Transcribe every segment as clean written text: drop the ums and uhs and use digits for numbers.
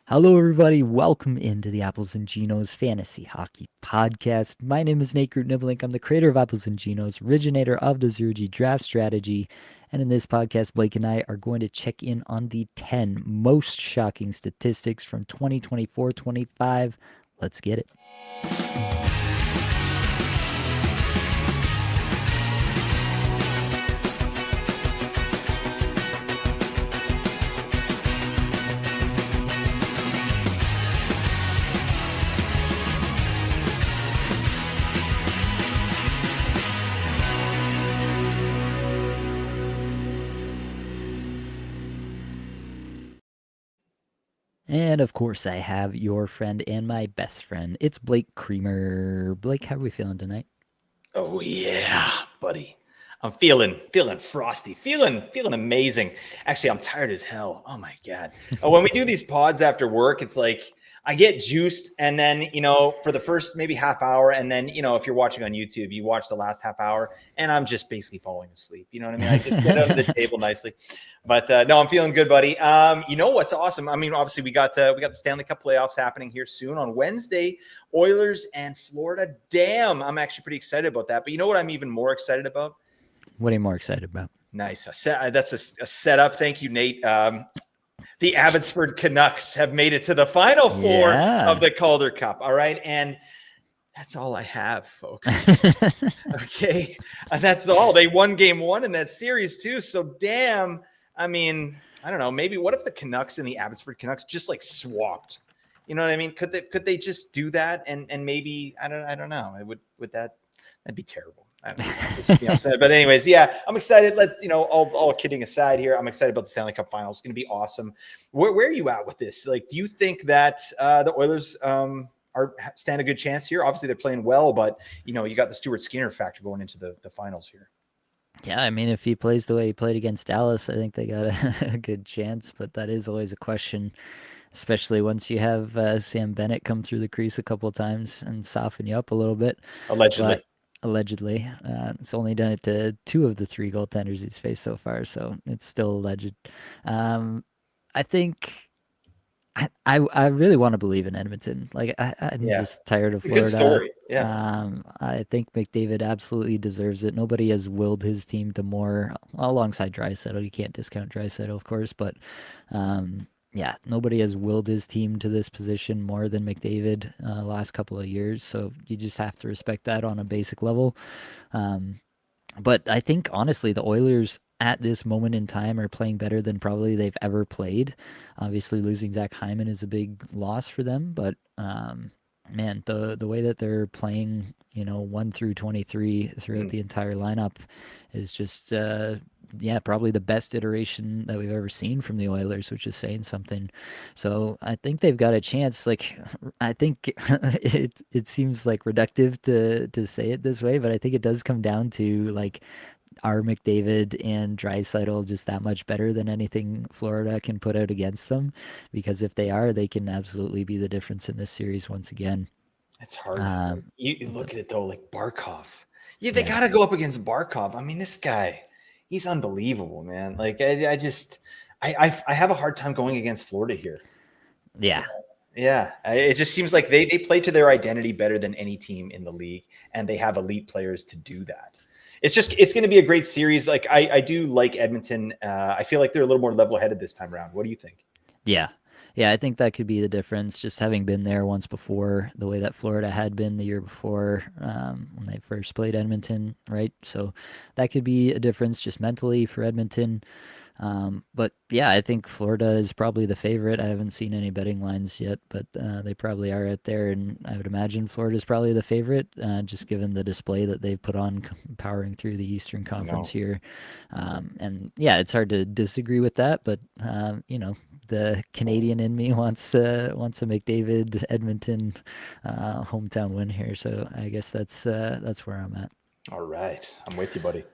Hello, everybody. Welcome into the Apples and Ginos Fantasy Hockey Podcast. My name is Nate Groot-Niblink. I'm the creator of Apples and Ginos, originator of the Zero G Draft Strategy. And in this podcast, Blake and I are going to check in on the 10 most shocking statistics from 2024-25. Let's get it. And of course, I have your friend and my best friend. It's Blake Creamer. Blake, how are we feeling tonight? Oh yeah, buddy. I'm feeling frosty, feeling amazing. Actually, I'm tired as hell. Oh my god. When we do these pods after work, it's like I get juiced, and then for the first maybe half hour, and then if you're watching on YouTube, you watch the last half hour, and I'm just basically falling asleep. You know what I mean? I just get under the table nicely. But no, I'm feeling good, buddy. You know what's awesome? I mean, obviously we got the Stanley Cup playoffs happening here soon on Wednesday. Oilers and Florida. Damn, I'm actually pretty excited about that. But you know what I'm even more excited about? What are you more excited about? Nice. That's a setup. Thank you, Nate. The Abbotsford Canucks have made it to the Final Four of the Calder Cup. All right. And that's all I have, folks. Okay. That's all. They won game one in that series, too. So, damn. I mean, I don't know. Maybe what if the Canucks and the Abbotsford Canucks just like swapped? You know what I mean? Could they just do that? And maybe I don't know. Would that'd be terrible. I don't know. But anyways, yeah, I'm excited. All kidding aside here, I'm excited about the Stanley Cup Finals. It's going to be awesome. Where are you at with this? Like, do you think that the Oilers stand a good chance here? Obviously, they're playing well, but you got the Stuart Skinner factor going into the finals here. Yeah, I mean, if he plays the way he played against Dallas, I think they got a good chance. But that is always a question, especially once you have Sam Bennett come through the crease a couple of times and soften you up a little bit. Allegedly. But allegedly, it's only done it to two of the three goaltenders he's faced so far, so it's still alleged. I think I really want to believe in Edmonton. Like I'm just tired of Florida. Good story. Yeah. I think McDavid absolutely deserves it. Nobody has willed his team to more, alongside Draisaitl. You can't discount Draisaitl, of course, but yeah, nobody has willed his team to this position more than McDavid last couple of years. So you just have to respect that on a basic level. But I think honestly, the Oilers at this moment in time are playing better than probably they've ever played. Obviously, losing Zach Hyman is a big loss for them, but man, the way that they're playing, 1 through 23 throughout the entire lineup is just yeah, probably the best iteration that we've ever seen from the Oilers, which is saying something. So I think they've got a chance. Like, I think it seems like reductive to say it this way, but I think it does come down to like, are McDavid and Draisaitl just that much better than anything Florida can put out against them? Because if they are, they can absolutely be the difference in this series once again. It's hard. You look at it though, like Barkov. Yeah, they got to go up against Barkov. I mean, this guy, he's unbelievable, man. Like I have a hard time going against Florida here. Yeah. Yeah. It just seems like they play to their identity better than any team in the league, and they have elite players to do that. It's going to be a great series. Like I do like Edmonton. I feel like they're a little more level-headed this time around. What do you think? Yeah. Yeah, I think that could be the difference. Just having been there once before, the way that Florida had been the year before when they first played Edmonton, right? So that could be a difference just mentally for Edmonton. But yeah, I think Florida is probably the favorite. I haven't seen any betting lines yet, but they probably are out there, and I would imagine Florida is probably the favorite, just given the display that they've put on powering through the Eastern Conference here. And yeah, it's hard to disagree with that, but the Canadian in me wants a McDavid Edmonton hometown win here, so I guess that's where I'm at. All right, I'm with you, buddy.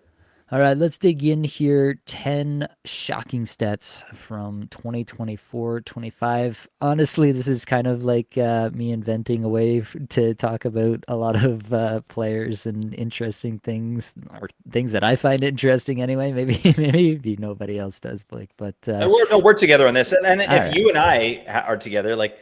All right, let's dig in here. 10 shocking stats from 2024-25. Honestly, this is kind of like me inventing a way to talk about a lot of players and interesting things, or things that I find interesting anyway. Maybe nobody else does, Blake, but We're together on this. And all if right. you and I are together, like,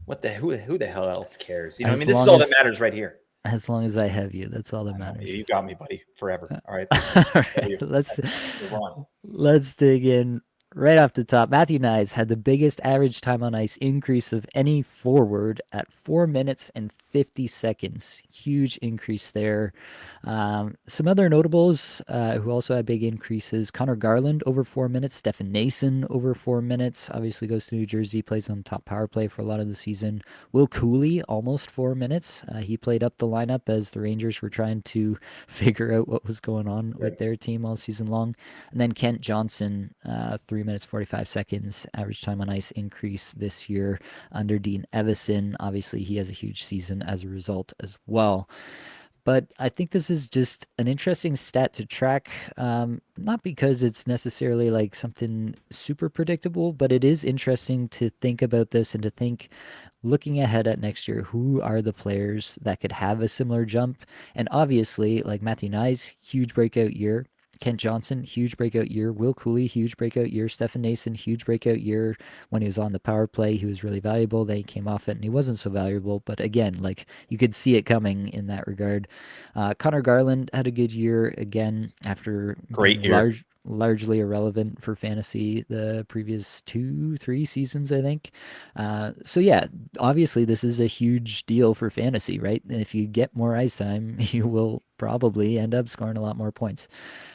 who the hell else cares? You know, I As mean, this is long all that as matters right here. as long as I have you, that's all that I know matters. you got me, buddy, forever. All right, All right, let's move on. let's dig in right off the top. Matthew Nyes had the biggest average time on ice increase of any forward at 4 minutes and 50 seconds. Huge increase there. Some other notables who also had big increases: Connor Garland over 4 minutes, Stefan Nason over 4 minutes. Obviously goes to New Jersey, plays on top power play for a lot of the season. Will Cooley almost 4 minutes. He played up the lineup as the Rangers were trying to figure out what was going on with their team all season long. And then Kent Johnson, 3 minutes 45 seconds average time on ice increase this year under Dean Evison. Obviously, he has a huge season as a result as well. But I think this is just an interesting stat to track, not because it's necessarily like something super predictable, but it is interesting to think about this and to think, looking ahead at next year, who are the players that could have a similar jump? And obviously, like Matthew Nyes, huge breakout year. Kent Johnson, huge breakout year. Will Cooley, huge breakout year. Stefan Nason, huge breakout year. When he was on the power play, he was really valuable. Then he came off it and he wasn't so valuable. But again, like you could see it coming in that regard. Connor Garland had a good year again after Great being year. largely irrelevant for fantasy the previous 2-3 seasons, I think. So yeah, obviously this is a huge deal for fantasy, right? And if you get more ice time, you will probably end up scoring a lot more points.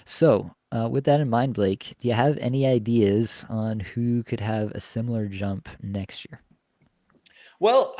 So, with that in mind, Blake, do you have any ideas on who could have a similar jump next year? Well,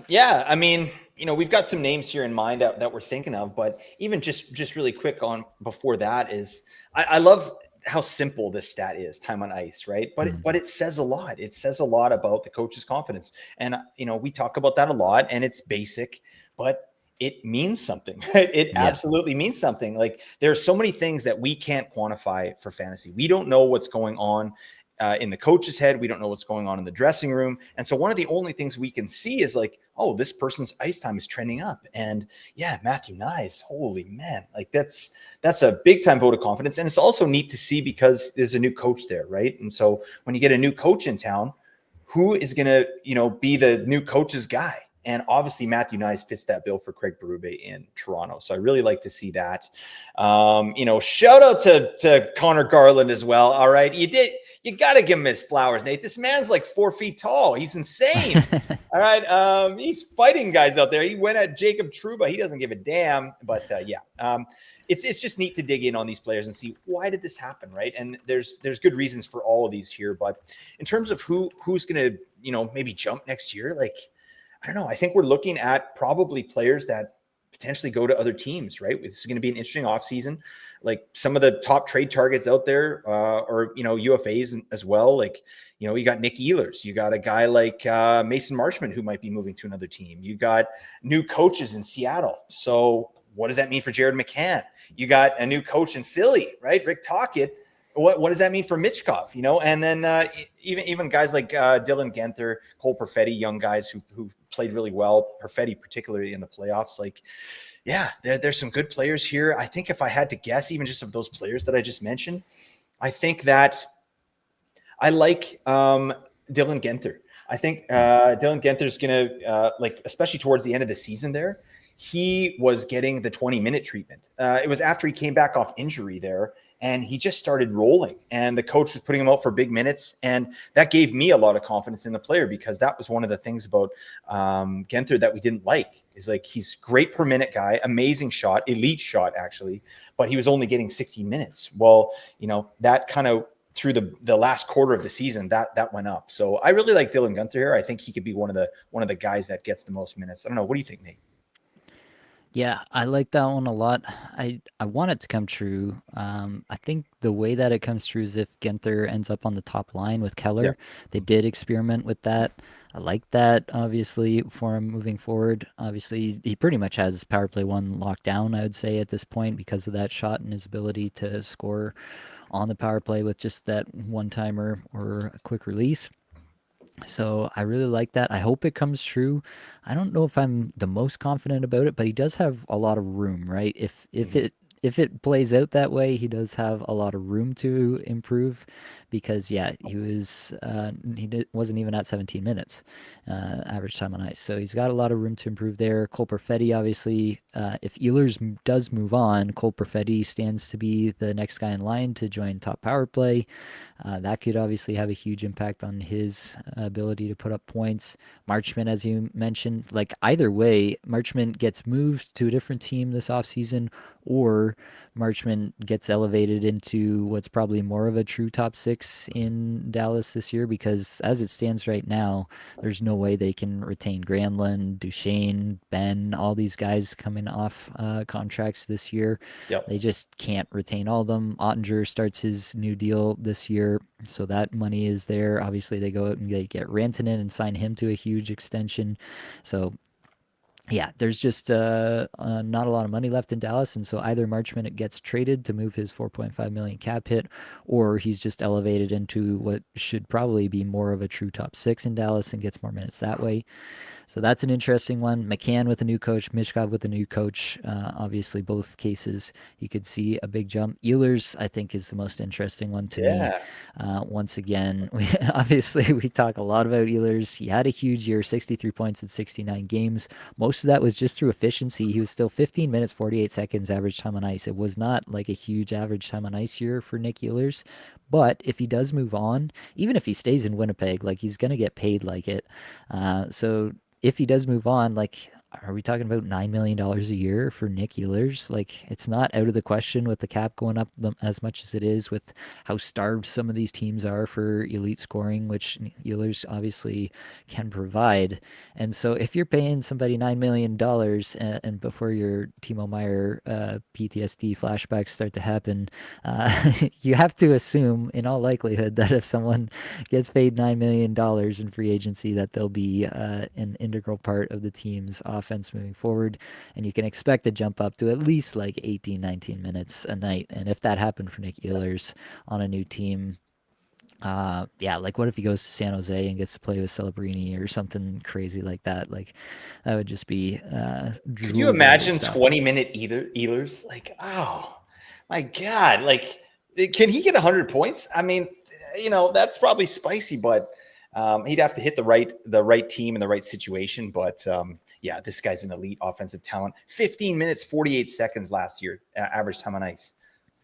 yeah, I mean, we've got some names here in mind that we're thinking of, but even just really quick on before that is, I love how simple this stat is, time on ice, right? But it says a lot. It says a lot about the coach's confidence, and we talk about that a lot, and it's basic, but it means something. Right? It Yeah. absolutely means something. Like there are so many things that we can't quantify for fantasy. We don't know what's going on in the coach's head. We don't know what's going on in the dressing room. And so one of the only things we can see is like, oh, this person's ice time is trending up. And yeah, Matthew Nyes, holy man, like that's a big time vote of confidence. And it's also neat to see because there's a new coach there, right? And so when you get a new coach in town, who is going to, be the new coach's guy? And obviously Matthew Nyes fits that bill for Craig Berube in Toronto. So I really like to see that. Shout out to Connor Garland as well. All right. You got to give him his flowers, Nate. This man's like 4 feet tall. He's insane. All right. He's fighting guys out there. He went at Jacob Trouba. He doesn't give a damn. But it's just neat to dig in on these players and see why did this happen, right? And there's good reasons for all of these here. But in terms of who's going to maybe jump next year, like I don't know. I think we're looking at probably players that potentially go to other teams, right? This is going to be an interesting offseason. Like some of the top trade targets out there, or UFAs as well. Like you got Nick Ehlers, you got a guy like Mason Marchment who might be moving to another team. You got new coaches in Seattle. So what does that mean for Jared McCann? You got a new coach in Philly, right? Rick Tocchet. What does that mean for Mitchkov? And then even guys like Dylan Genther, Cole Perfetti, young guys who played really well, Perfetti particularly in the playoffs. Like, yeah, there's some good players here. I think if I had to guess, even just of those players that I just mentioned, I think that I like Dylan Genther. I think Dylan Genther's going to, especially towards the end of the season there, he was getting the 20-minute treatment. It was after he came back off injury there, and he just started rolling. And the coach was putting him out for big minutes. And that gave me a lot of confidence in the player because that was one of the things about Genther that we didn't like. Is like he's great per minute guy, amazing shot, elite shot actually, but he was only getting 60 minutes. Well, that kind of through the last quarter of the season that went up. So I really like Dylan Genther here. I think he could be one of the guys that gets the most minutes. I don't know. What do you think, Nate? Yeah, I like that one a lot. I want it to come true. I think the way that it comes true is if Genther ends up on the top line with Yeah. Keller. They did experiment with that. I like that, obviously, for him moving forward. Obviously, he pretty much has power play one locked down, I would say, at this point because of that shot and his ability to score on the power play with just that one timer or a quick release. So I really like that. I hope it comes true. I don't know if I'm the most confident about it, but he does have a lot of room, right? Mhm. If it plays out that way, he does have a lot of room to improve because yeah, wasn't even at 17 minutes average time on ice. So he's got a lot of room to improve there. Cole Perfetti, obviously, if Ehlers does move on, Cole Perfetti stands to be the next guy in line to join top power play. That could obviously have a huge impact on his ability to put up points. Marchment, as you mentioned, like either way, Marchment gets moved to a different team this offseason, or Marchment gets elevated into what's probably more of a true top six in Dallas this year because as it stands right now, there's no way they can retain Granlund, Duchesne, Ben, all these guys coming off contracts this year. Yep. They just can't retain all of them. Ottinger starts his new deal this year, so that money is there. Obviously, they go out and they get Rantanen and sign him to a huge extension. So yeah, there's just not a lot of money left in Dallas, and so either Marchment gets traded to move his 4.5 million cap hit, or he's just elevated into what should probably be more of a true top six in Dallas and gets more minutes that way. So that's an interesting one. McCann with a new coach, Mishkov with a new coach. Obviously, both cases you could see a big jump. Ehlers, I think, is the most interesting one to me. Yeah. Once again, obviously we talk a lot about Ehlers. He had a huge year, 63 points in 69 games. Most of that was just through efficiency. He was still 15 minutes, 48 seconds average time on ice. It was not like a huge average time on ice year for Nick Ehlers. But if he does move on, even if he stays in Winnipeg, like he's going to get paid like it. So if he does move on, like, are we talking about $9 million a year for Nick Ehlers? Like, it's not out of the question with the cap going up as much as it is, with how starved some of these teams are for elite scoring, which Ehlers obviously can provide. And so, if you're paying somebody $9 million and before your Timo Meyer PTSD flashbacks start to happen, you have to assume, in all likelihood, that if someone gets paid $9 million in free agency, that they'll be an integral part of the team's offense moving forward. And you can expect a jump up to at least like 18, 19 minutes a night. And if that happened for Nick Ehlers on a new team, yeah, like what if he goes to San Jose and gets to play with Celebrini or something crazy like that? Like that would just be Could you drool worthy imagine stuff. 20-minute Ehlers? Like, oh my God. Like, can he get 100 points? I mean, that's probably spicy, but he'd have to hit the right team in the right situation. But yeah, this guy's an elite offensive talent. 15 minutes, 48 seconds last year, average time on ice.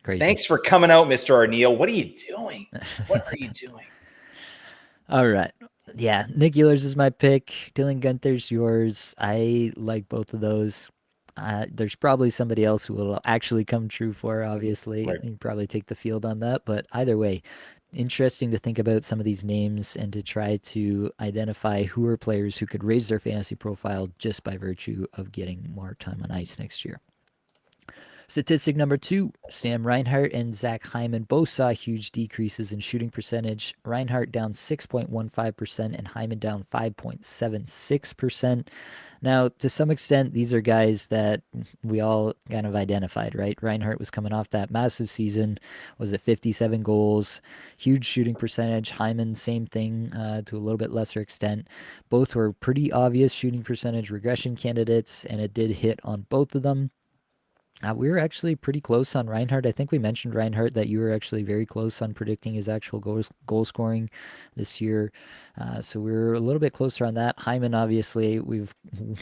Crazy. Thanks for coming out, Mr. Arneal. What are you doing? What are you doing? All right. Yeah, Nick Ehlers is my pick. Dylan Gunther's yours. I like both of those. There's probably somebody else who will actually come true for, obviously. Right. You probably take the field on that. But either way, interesting to think about some of these names and to try to identify who are players who could raise their fantasy profile just by virtue of getting more time on ice next year. Statistic number two, Sam Reinhart and Zach Hyman both saw huge decreases in shooting percentage. Reinhart down 6.15% and Hyman down 5.76%. Now, to some extent, these are guys that we all kind of identified, right? Reinhart was coming off that massive season, was at 57 goals, huge shooting percentage. Hyman, same thing to a little bit lesser extent. Both were pretty obvious shooting percentage regression candidates, and it did hit on both of them. We were actually pretty close on Reinhardt. I think we mentioned Reinhardt that you were actually very close on predicting his actual goal scoring this year. So we were a little bit closer on that. Hyman, obviously, we've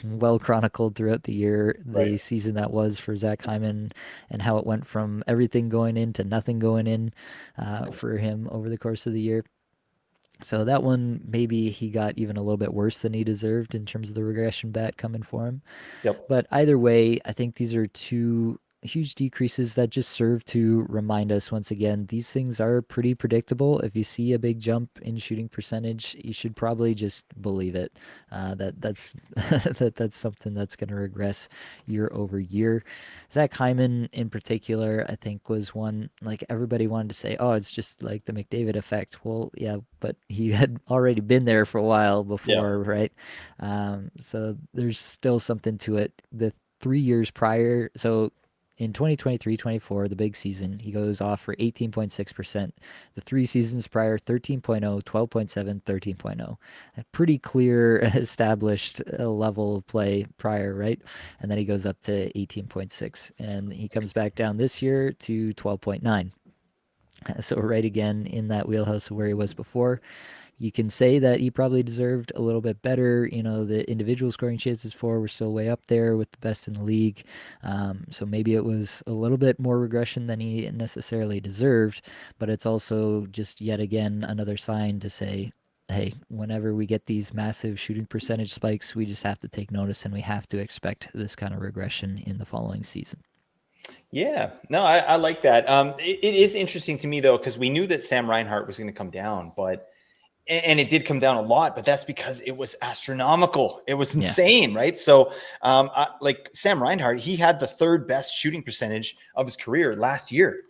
well chronicled throughout the year Right. the season that was for Zach Hyman and how it went from everything going in to nothing going in for him over the course of the year. So that one, maybe he got even a little bit worse than he deserved in terms of the regression bet coming for him. Yep. But either way, I think these are two huge decreases that just serve to remind us once again, these things are pretty predictable. If you see a big jump in shooting percentage, you should probably just believe it. That's that's something that's going to regress year over year. Zach Hyman in particular, I think was one like everybody wanted to say, oh, it's just like the McDavid effect. Well, yeah, but he had already been there for a while Yeah. before, right? So there's still something to it. The 3 years prior, so in 2023-24, the big season, he goes off for 18.6%. The 3 seasons prior, 13.0, 12.7, 13.0. A pretty clear, established level of play prior, right? And then he goes up to 18.6. And he comes back down this year to 12.9. So right again in that wheelhouse of where he was before. You can say that he probably deserved a little bit better. You know, the individual scoring chances for were still way up there with the best in the league. So maybe it was a little bit more regression than he necessarily deserved, but it's also just yet again another sign to say, hey, whenever we get these massive shooting percentage spikes, we just have to take notice and we have to expect this kind of regression in the following season. Yeah, no, I like that. It is interesting to me though, because we knew that Sam Reinhart was going to come down, but and it did come down a lot, but that's because it was astronomical. It was insane, right? So, like Sam Reinhart, he had the third best shooting percentage of his career last year,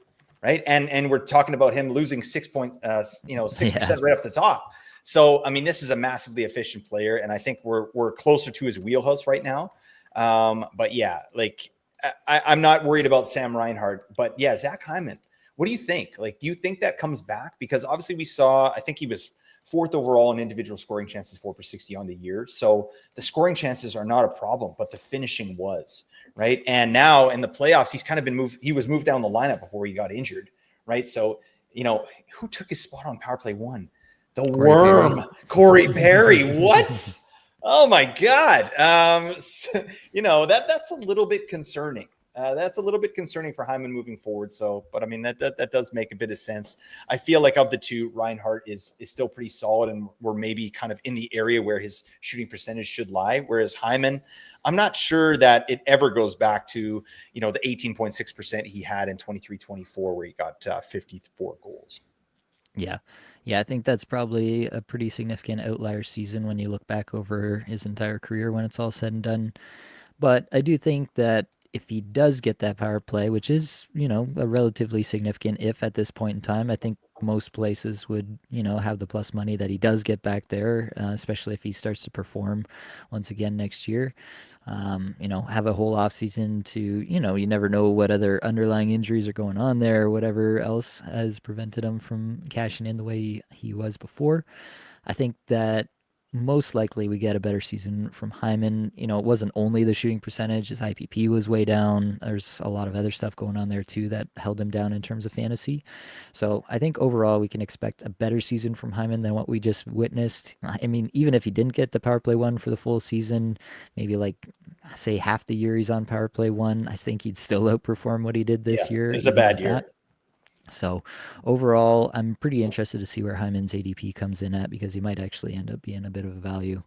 right? And we're talking about him losing 6%, 6% right off the top. So, I mean, this is a massively efficient player, and I think we're closer to his wheelhouse right now. But yeah, like I'm not worried about Sam Reinhart, but yeah, Zach Hyman. What do you think? Like, do you think that comes back? Because obviously we saw, I think he was fourth overall in individual scoring chances, 4/60 on the year. So the scoring chances are not a problem, but the finishing was, right? And now in the playoffs, he's kind of been moved. He was moved down the lineup before he got injured, right? So, who took his spot on power play one? The Corey worm, Perry. Corey Perry. What? Oh my God. That's a little bit concerning. That's a little bit concerning for Hyman moving forward. So, but I mean, that does make a bit of sense. I feel like of the two, Reinhardt is still pretty solid, and we're maybe kind of in the area where his shooting percentage should lie. Whereas Hyman, I'm not sure that it ever goes back to, the 18.6% he had in 23-24, where he got 54 goals. Yeah. Yeah, I think that's probably a pretty significant outlier season when you look back over his entire career when it's all said and done. But I do think that if he does get that power play, which is, a relatively significant if at this point in time, I think most places would, have the plus money that he does get back there, especially if he starts to perform once again next year. Have a whole off season to, you never know what other underlying injuries are going on there, or whatever else has prevented him from cashing in the way he was before. I think that most likely we get a better season from Hyman. It wasn't only the shooting percentage, his IPP was way down. There's a lot of other stuff going on there too that held him down in terms of fantasy. So I think overall we can expect a better season from Hyman than what we just witnessed. I mean, even if he didn't get the power play one for the full season, maybe like say half the year he's on power play one, I think he'd still outperform what he did this year. It's a Even bad with year. that. So overall, I'm pretty interested to see where Hyman's ADP comes in at because he might actually end up being a bit of a value.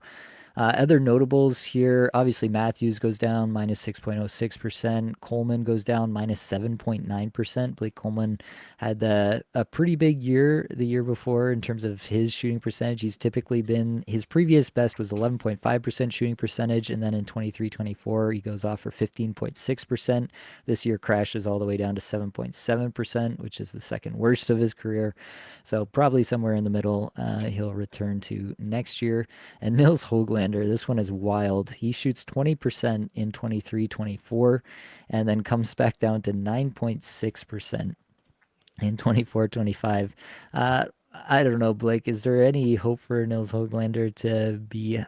Other notables here, obviously Matthews goes down minus 6.06%. Coleman goes down minus 7.9%. Blake Coleman had a pretty big year the year before in terms of his shooting percentage. He's typically been, his previous best was 11.5% shooting percentage, and then in 23-24 he goes off for 15.6%. This year crashes all the way down to 7.7%, which is the second worst of his career. So probably somewhere in the middle he'll return to next year. And Nils Höglander, this one is wild. He shoots 20% in 23-24 and then comes back down to 9.6% in 24-25. I don't know, Blake. Is there any hope for Nils Höglander to be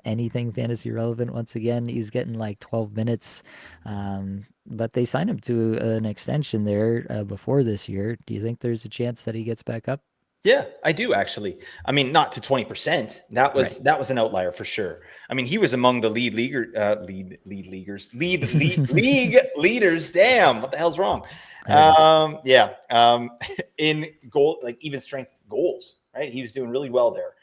anything fantasy relevant once again? He's getting like 12 minutes, but they signed him to an extension there before this year. Do you think there's a chance that he gets back up? Yeah, I do actually. I mean, not to 20%. That was an outlier for sure. I mean, he was among the league leaders. Damn, what the hell's wrong? In goal, like even strength goals, right? He was doing really well there.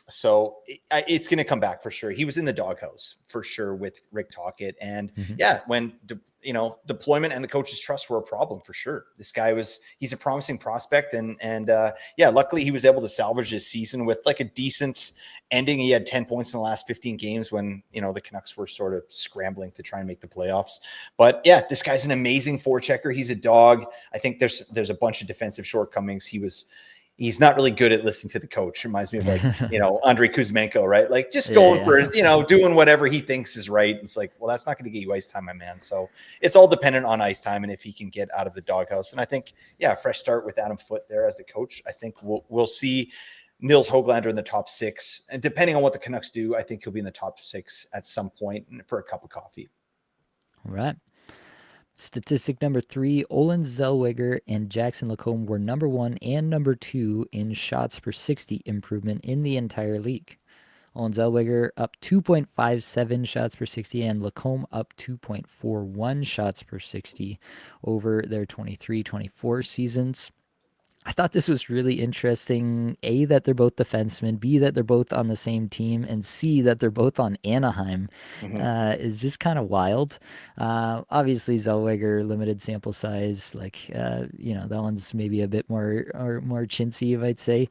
So it's going to come back for sure. He was in the doghouse for sure with Rick Tocchet. And when, deployment and the coach's trust were a problem for sure. This guy he's a promising prospect. And luckily he was able to salvage his season with like a decent ending. He had 10 points in the last 15 games when, the Canucks were sort of scrambling to try and make the playoffs. But yeah, this guy's an amazing forechecker. He's a dog. I think there's a bunch of defensive shortcomings. He's not really good at listening to the coach. Reminds me of like, Andrei Kuzmenko, right? Like just going for, doing whatever he thinks is right. It's like, well, that's not going to get you ice time, my man. So it's all dependent on ice time and if he can get out of the doghouse. And I think, a fresh start with Adam Foote there as the coach. I think we'll see Nils Höglander in the top 6. And depending on what the Canucks do, I think he'll be in the top 6 at some point for a cup of coffee. All right. Statistic number 3, Olen Zellweger and Jackson Lacombe were number 1 and number 2 in shots per 60 improvement in the entire league. Olen Zellweger up 2.57 shots per 60 and Lacombe up 2.41 shots per 60 over their 23-24 seasons. I thought this was really interesting. A, that they're both defensemen. B, that they're both on the same team. And C, that they're both on Anaheim is just kind of wild. Obviously, Zellweger, limited sample size. That one's maybe a bit more chintzy, I'd say,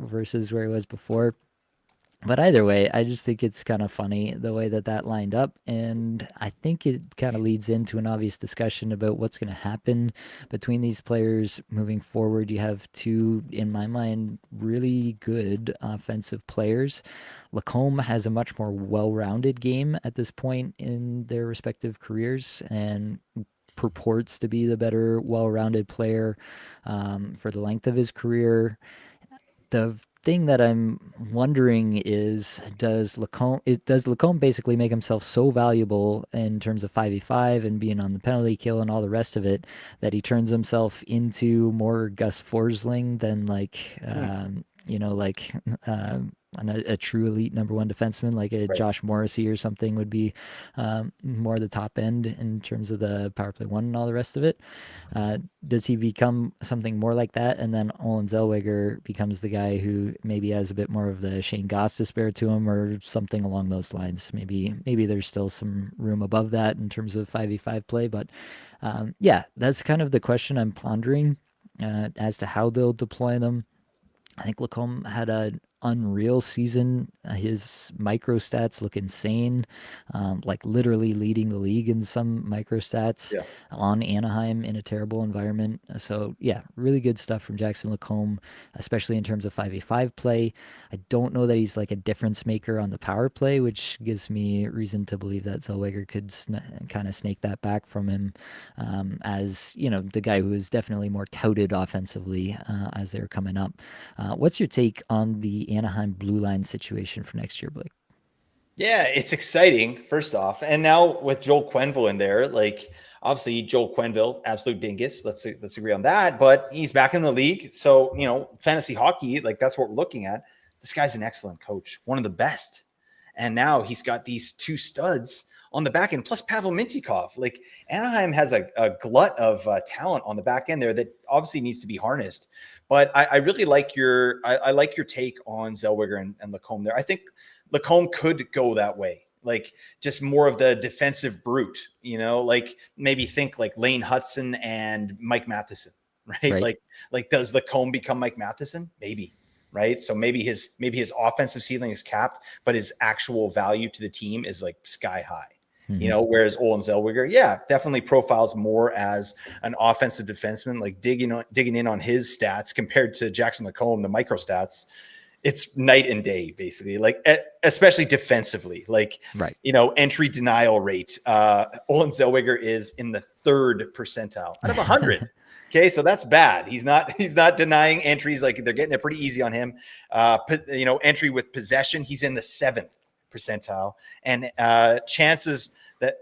versus where he was before. But either way, I just think it's kind of funny the way that lined up. And I think it kind of leads into an obvious discussion about what's going to happen between these players moving forward. You have two, in my mind, really good offensive players. Lacombe has a much more well-rounded game at this point in their respective careers and purports to be the better, well-rounded player for the length of his career. The thing that I'm wondering is, does Lacombe basically make himself so valuable in terms of 5v5 and being on the penalty kill and all the rest of it that he turns himself into more Gus Forsling than a true elite number 1 defenseman like a Josh Morrissey or something would be more the top end in terms of the power play 1 and all the rest of it? Does he become something more like that, and then Olen Zellweger becomes the guy who maybe has a bit more of the Shane Goss despair to him or something along those lines? Maybe there's still some room above that in terms of 5v5 play, but that's kind of the question I'm pondering as to how they'll deploy them. I think Lacombe had an unreal season. His micro stats look insane, like literally leading the league in some micro stats on Anaheim in a terrible environment. So really good stuff from Jackson Lacombe, especially in terms of 5v5 play. I don't know that he's like a difference maker on the power play, which gives me reason to believe that Zellweger could kind of snake that back from him as, the guy who is definitely more touted offensively as they're coming up. What's your take on the Anaheim blue line situation for next year, Blake? Yeah, it's exciting, first off. And now with Joel Quenneville in there, like obviously Joel Quenneville, absolute dingus. Let's agree on that. But he's back in the league. So, fantasy hockey, like that's what we're looking at. This guy's an excellent coach, one of the best. And now he's got these 2 studs on the back end, plus Pavel Mintyukov. Like Anaheim has a glut of talent on the back end there that obviously needs to be harnessed. But I really like your take on Zellweger and Lacombe there. I think Lacombe could go that way, like just more of the defensive brute, like maybe think like Lane Hudson and Mike Matheson, right? Like does Lacombe become Mike Matheson? Maybe. Right. So maybe his offensive ceiling is capped, but his actual value to the team is like sky high. Whereas Olen Zellweger, definitely profiles more as an offensive defenseman, like digging in on his stats compared to Jackson Lacombe, the micro stats. It's night and day, basically, like especially defensively, like, entry denial rate. Olen Zellweger is in the 3rd percentile out of 100. Okay, so that's bad. He's not denying entries. Like they're getting it pretty easy on him. Entry with possession, he's in the 7th percentile, and chances that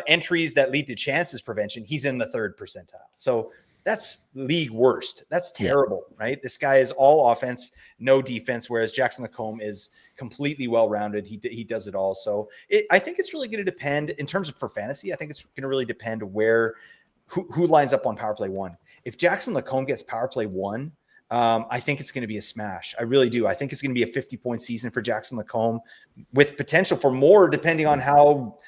entries that lead to chances prevention, he's in the 3rd percentile. So that's league worst. That's terrible, right? This guy is all offense, no defense, whereas Jackson Lacombe is completely well-rounded. He does it all. So I think it's really going to depend in terms of for fantasy. I think it's going to really depend who lines up on power play 1. If Jackson Lacombe gets power play 1, I think it's going to be a smash. I really do. I think it's going to be a 50-point season for Jackson Lacombe with potential for more, depending on how,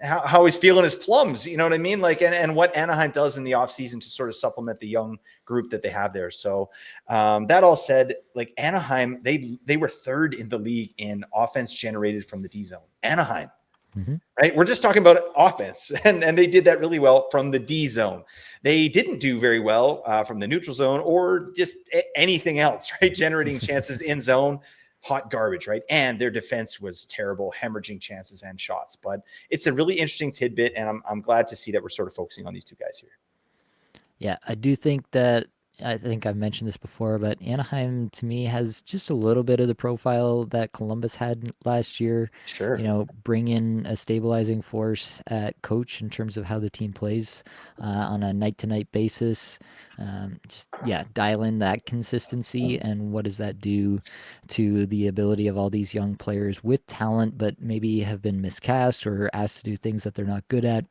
how he's feeling his plums, you know what I mean? Like, and what Anaheim does in the offseason to sort of supplement the young group that they have there. So that all said, like Anaheim, they were third in the league in offense generated from the D zone. Anaheim. Mm-hmm. Right. We're just talking about offense, and they did that really well from the D zone. They didn't do very well from the neutral zone or just anything else, right? Generating chances in zone, hot garbage, right? And their defense was terrible, hemorrhaging chances and shots. But it's a really interesting tidbit, and I'm glad to see that we're sort of focusing on these two guys here. Yeah, I do think that I think I've mentioned this before, but Anaheim to me has just a little bit of the profile that Columbus had last year. Sure. Bring in a stabilizing force at coach in terms of how the team plays on a night to night basis. Dial in that consistency. And what does that do to the ability of all these young players with talent, but maybe have been miscast or asked to do things that they're not good at?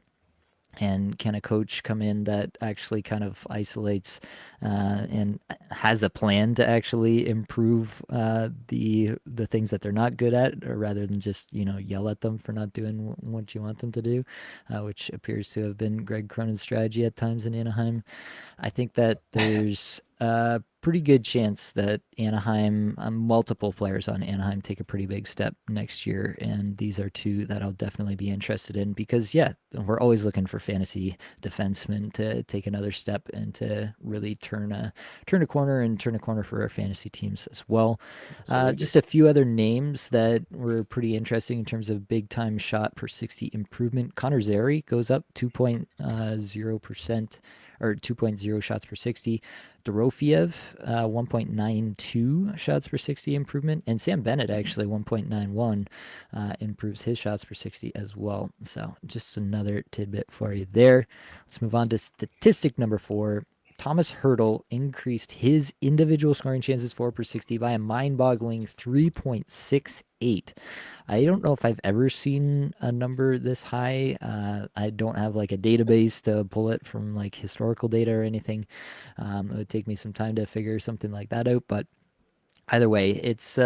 And can a coach come in that actually kind of isolates and has a plan to actually improve the things that they're not good at, or rather than just yell at them for not doing what you want them to do, which appears to have been Greg Cronin's strategy at times in Anaheim. I think that there's a pretty good chance that Anaheim, multiple players on Anaheim, take a pretty big step next year, and these are two that I'll definitely be interested in because, we're always looking for fantasy defensemen to take another step and to really turn a corner for our fantasy teams as well. Just a few other names that were pretty interesting in terms of big time shot per 60 improvement. Connor Zary goes up 2.0%. Or 2.0 shots per 60. Dorofiev, 1.92 shots per 60 improvement. And Sam Bennett, actually, 1.91 improves his shots per 60 as well. So just another tidbit for you there. Let's move on to statistic number 4. Thomas Hertl increased his individual scoring chances for per 60 by a mind-boggling 3.68. I don't know if I've ever seen a number this high. I don't have like a database to pull it from like historical data or anything. It would take me some time to figure something like that out, but either way, it's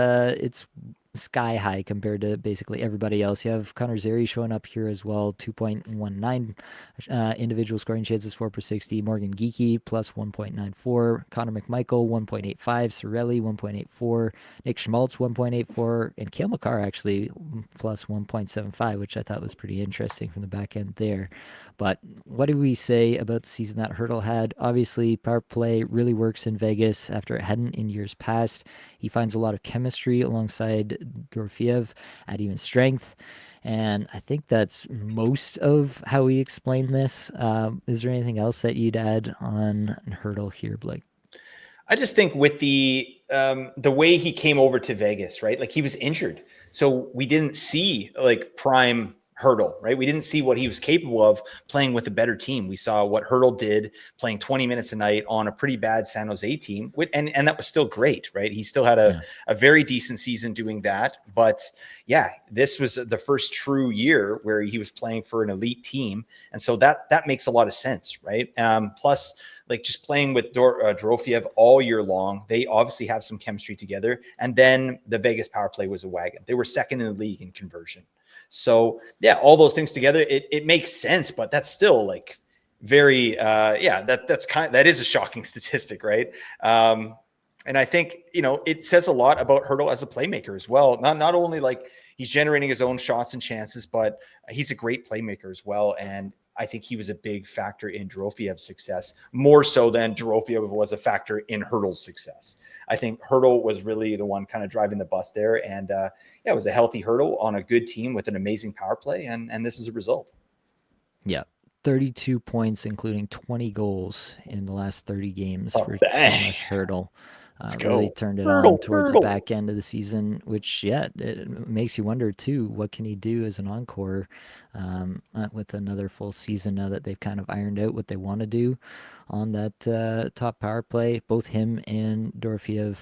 sky high compared to basically everybody else. You have Connor Zary showing up here as well, 2.19 individual scoring chances for per 60. Morgan Geekie plus 1.94. Connor McMichael 1.85. Cerelli 1.84. Nick Schmaltz 1.84. And Cale Makar actually plus 1.75, which I thought was pretty interesting from the back end there. But what do we say about the season that Hertl had? Obviously, power play really works in Vegas after it hadn't in years past. He finds a lot of chemistry alongside Dorofiev at even strength. And I think that's most of how we explain this. Is there anything else that you'd add on Hertl here, Blake? I just think with the way he came over to Vegas, right? Like he was injured. So we didn't see like prime Hertl, right? We didn't see what he was capable of playing with a better team. We saw what Hertl did playing 20 minutes a night on a pretty bad San Jose team. And that was still great, right? He still had a very decent season doing that. But yeah, this was the first true year where he was playing for an elite team. And so that makes a lot of sense, right? Plus, like just playing with Dorofiev all year long, they obviously have some chemistry together. And then the Vegas power play was a wagon. They were second in the league in conversion. So yeah, all those things together, it makes sense, but that's still like very, that is a shocking statistic, right? And I think, it says a lot about Hertl as a playmaker as well. Not only like he's generating his own shots and chances, but he's a great playmaker as well. And I think he was a big factor in Dorofiev's success, more so than Dorofiev was a factor in Hertl's success. I think Hertl was really the one kind of driving the bus there. And it was a healthy Hertl on a good team with an amazing power play. And this is a result. Yeah. 32 points, including 20 goals in the last 30 games for Thomas Hertl. Really turned it on towards the back end of the season, which, it makes you wonder, too, what can he do as an encore with another full season now that they've kind of ironed out what they want to do on that top power play. Both him and Dorofiev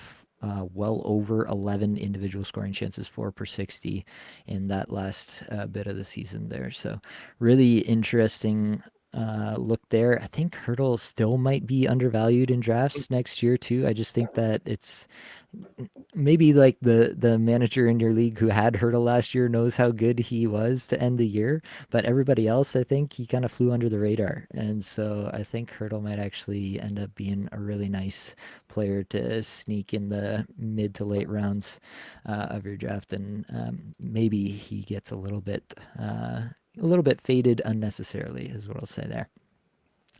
well over 11 individual scoring chances for per 60 in that last bit of the season there. So really interesting look there. I think Hurdle still might be undervalued in drafts next year too. I just think that it's maybe like the manager in your league who had Hurdle last year knows how good he was to end the year, but everybody else, I think he kind of flew under the radar, and so I think Hurdle might actually end up being a really nice player to sneak in the mid to late rounds of your draft, and maybe he gets a little bit faded unnecessarily, is what I'll say there.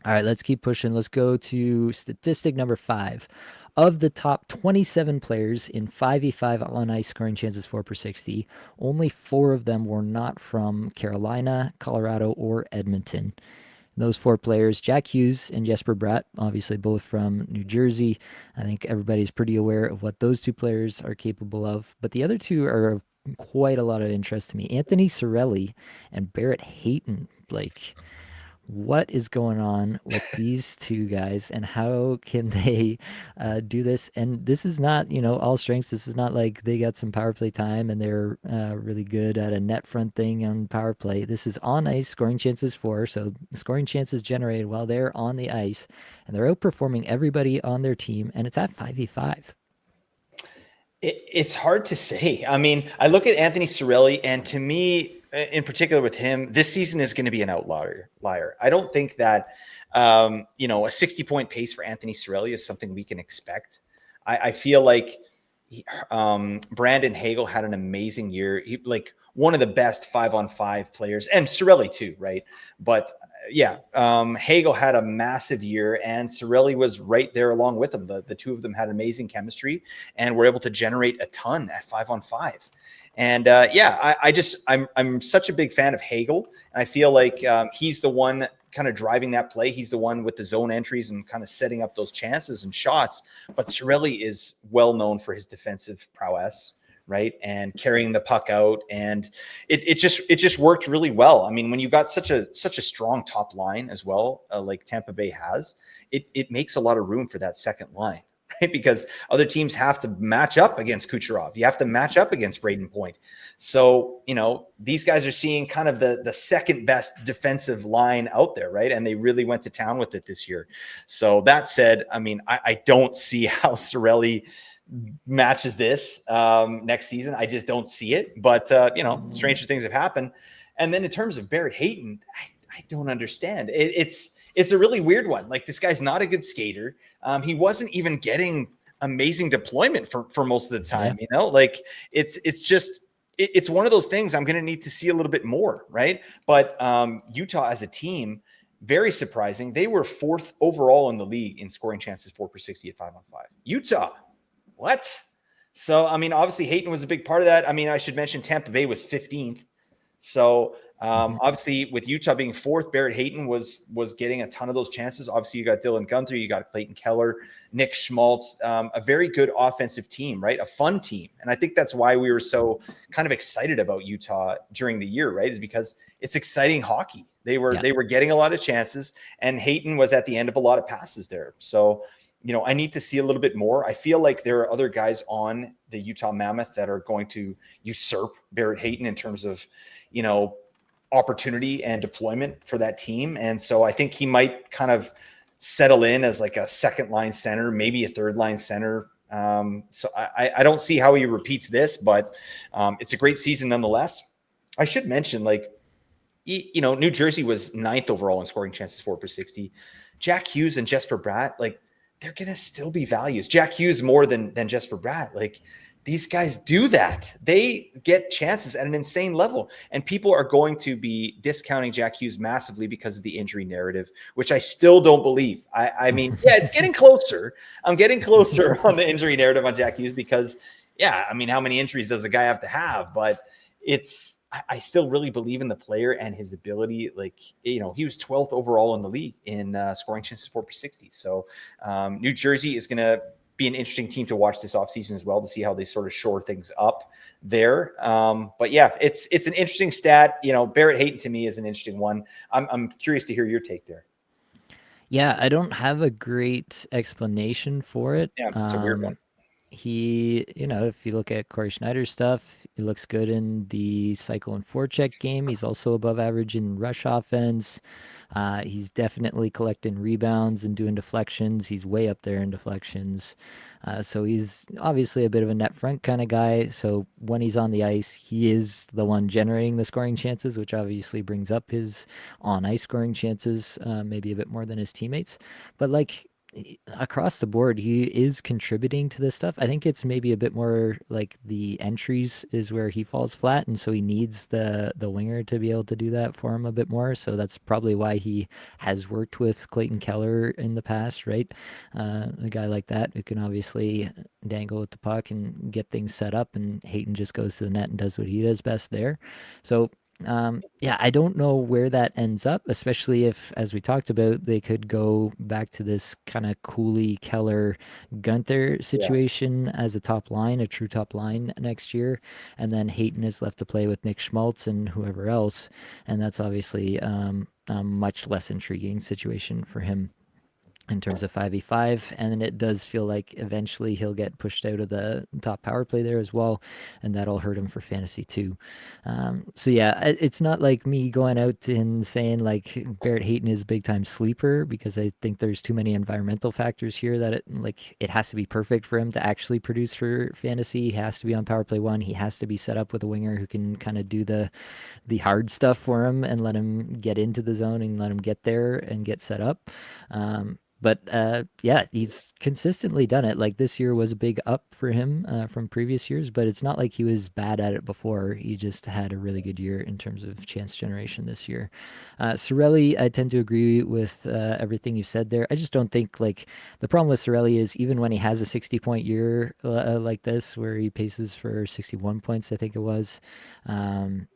All right, let's keep pushing. Let's go to statistic number 5. Of the top 27 players in 5v5 on ice scoring chances 4 per 60, only 4 of them were not from Carolina, Colorado, or Edmonton. Those 4 players, Jack Hughes and Jesper Bratt, obviously both from New Jersey. I think everybody's pretty aware of what those 2 players are capable of. But the other 2 are of quite a lot of interest to me. Anthony Cerelli and Verhaeghe. Like, what is going on with these 2 guys, and how can they do this? And this is not, all strengths. This is not like they got some power play time and they're really good at a net front thing on power play. This is on ice scoring chances 4, so scoring chances generated while they're on the ice, and they're outperforming everybody on their team, and it's at 5v5. It's hard to say. I mean, I look at Anthony Cerelli, and to me, in particular with him, this season is going to be an outlier. I don't think that, a 60-point pace for Anthony Cerelli is something we can expect. I feel like Brandon Hagel had an amazing year. He, like, one of the best 5-on-5 players, and Cerelli too, right? But yeah, Hagel had a massive year, and Cerelli was right there along with him. The 2 of them had amazing chemistry and were able to generate a ton at 5-on-5. And I'm such a big fan of Hagel. And I feel like he's the one kind of driving that play. He's the one with the zone entries and kind of setting up those chances and shots. But Cerelli is well known for his defensive prowess, right? And carrying the puck out. And it just worked really well. I mean, when you got such a strong top line as well, like Tampa Bay has, it makes a lot of room for that second line, right? Because other teams have to match up against Kucherov. You have to match up against Braden Point. So, these guys are seeing kind of the second best defensive line out there, right? And they really went to town with it this year. So that said, I mean, I don't see how Cerelli matches this next season. I just don't see it. But, stranger things have happened. And then in terms of Verhaeghe, I don't understand. It's a really weird one. Like, this guy's not a good skater. He wasn't even getting amazing deployment for most of the time. Yeah. Like, it's one of those things I'm going to need to see a little bit more, right? But Utah as a team, very surprising. They were 4th overall in the league in scoring chances 4 per 60 at 5-on-5. Utah, what? So, I mean, obviously Hayton was a big part of that. I mean, I should mention Tampa Bay was 15th. So obviously with Utah being 4th, Barrett Hayton was getting a ton of those chances. Obviously you got Dylan Gunther, you got Clayton Keller, Nick Schmaltz, a very good offensive team, right? A fun team. And I think that's why we were so kind of excited about Utah during the year, right? Is because it's exciting hockey. They were getting a lot of chances, and Hayton was at the end of a lot of passes there. So, I need to see a little bit more. I feel like there are other guys on the Utah Mammoth that are going to usurp Barrett Hayton in terms of, opportunity and deployment for that team. And so I think he might kind of settle in as like a second line center, maybe a third line center. So I don't see how he repeats this, but it's a great season nonetheless. I should mention, like, New Jersey was 9th overall in scoring chances 4 per 60. Jack Hughes and Jesper Bratt, like, they're going to still be values. Jack Hughes more than Jesper Bratt. Like, these guys do that. They get chances at an insane level. And people are going to be discounting Jack Hughes massively because of the injury narrative, which I still don't believe. I mean, yeah, it's getting closer. I'm getting closer on the injury narrative on Jack Hughes because, I mean, how many injuries does a guy have to have? But I still really believe in the player and his ability. Like, he was 12th overall in the league in scoring chances 4 per 60. So New Jersey is going to be an interesting team to watch this offseason as well, to see how they sort of shore things up there. But yeah, it's an interesting stat. Barrett Hayton to me is an interesting one. I'm curious to hear your take there. Yeah, I don't have a great explanation for it. Yeah, it's a weird one. He, if you look at Corey Schneider's stuff, he looks good in the cycle and forecheck game. He's also above average in rush offense. He's definitely collecting rebounds and doing deflections. He's way up there in deflections. So he's obviously a bit of a net front kind of guy. So when he's on the ice, he is the one generating the scoring chances, which obviously brings up his on ice scoring chances, maybe a bit more than his teammates. But like, across the board, he is contributing to this stuff. I think it's maybe a bit more like the entries is where he falls flat, and so he needs the winger to be able to do that for him a bit more. So that's probably why he has worked with Clayton Keller in the past, right? A guy like that who can obviously dangle with the puck and get things set up, and Hayton just goes to the net and does what he does best there. So yeah, I don't know where that ends up, especially if, as we talked about, they could go back to this kind of Cooley, Keller, Gunther Yeah. situation as a top line, a true top line next year. And then Hayton is left to play with Nick Schmaltz and whoever else. And that's obviously a much less intriguing situation for him in terms of 5v5, and then it does feel like eventually he'll get pushed out of the top power play there as well, and that'll hurt him for fantasy too. So yeah, it's not like me going out and saying like Barrett Hayton is a big time sleeper, because I think there's too many environmental factors here that it has to be perfect for him to actually produce for fantasy. He has to be on power play one. He has to be set up with a winger who can kind of do the hard stuff for him and let him get into the zone and let him get there and get set up. But yeah, he's consistently done it. Like this year was a big up for him from previous years, but it's not like he was bad at it before. He just had a really good year in terms of chance generation this year. Cerelli, I tend to agree with everything you said there. I just don't think like the problem with Cerelli is even when he has a 60-point year like this, where he paces for 61 points, I think it was. Um,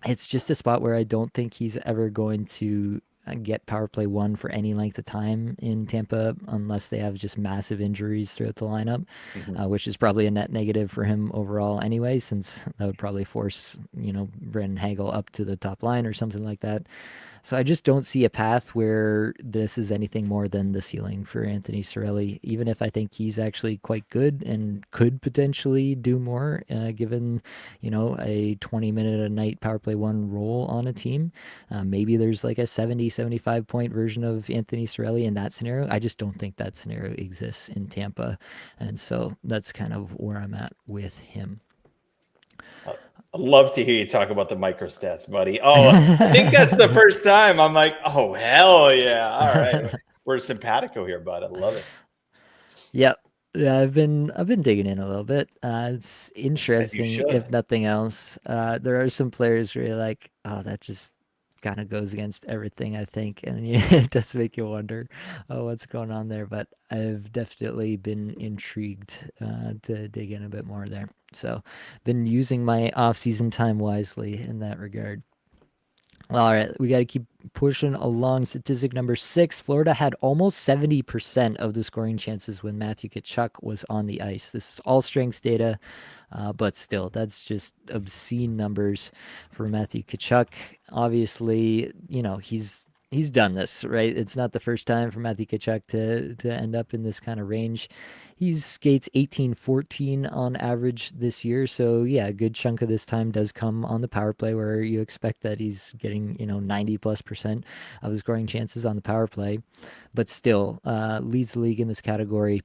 it's just a spot where I don't think he's ever going to get power play one for any length of time in Tampa unless they have just massive injuries throughout the lineup, Mhm. which is probably a net negative for him overall anyway, since that would probably force, Verhaeghe up to the top line or something like that. So I just don't see a path where this is anything more than the ceiling for Anthony Cerelli, even if I think he's actually quite good and could potentially do more, given, a 20-minute a night power play one role on a team. Maybe there's like a 70, 75 point version of Anthony Cerelli in that scenario. I just don't think that scenario exists in Tampa. And so that's kind of where I'm at with him. I love to hear you talk about the microstats, buddy. Oh, I think that's the first time I'm like, oh hell yeah! All right, we're simpatico here, bud. I love it. Yep. Yeah, I've been digging in a little bit. It's As you interesting, should. if nothing else. There are some players where you're like, oh, that just kind of goes against everything I think, and it does make you wonder, oh, what's going on there. But I've definitely been intrigued to dig in a bit more there. So, been using my off-season time wisely in that regard. Well, all right, we got to keep pushing along. Statistic number 6: Florida had almost 70% of the scoring chances when Matthew Kachuk was on the ice. This is all strengths data, but still, that's just obscene numbers for Matthew Kachuk. Obviously, he's done this, right? It's not the first time for Matthew Kachuk to end up in this kind of range. He skates 18-14 on average this year, so yeah, a good chunk of this time does come on the power play, where you expect that he's getting 90+% of his scoring chances on the power play, but still leads the league in this category.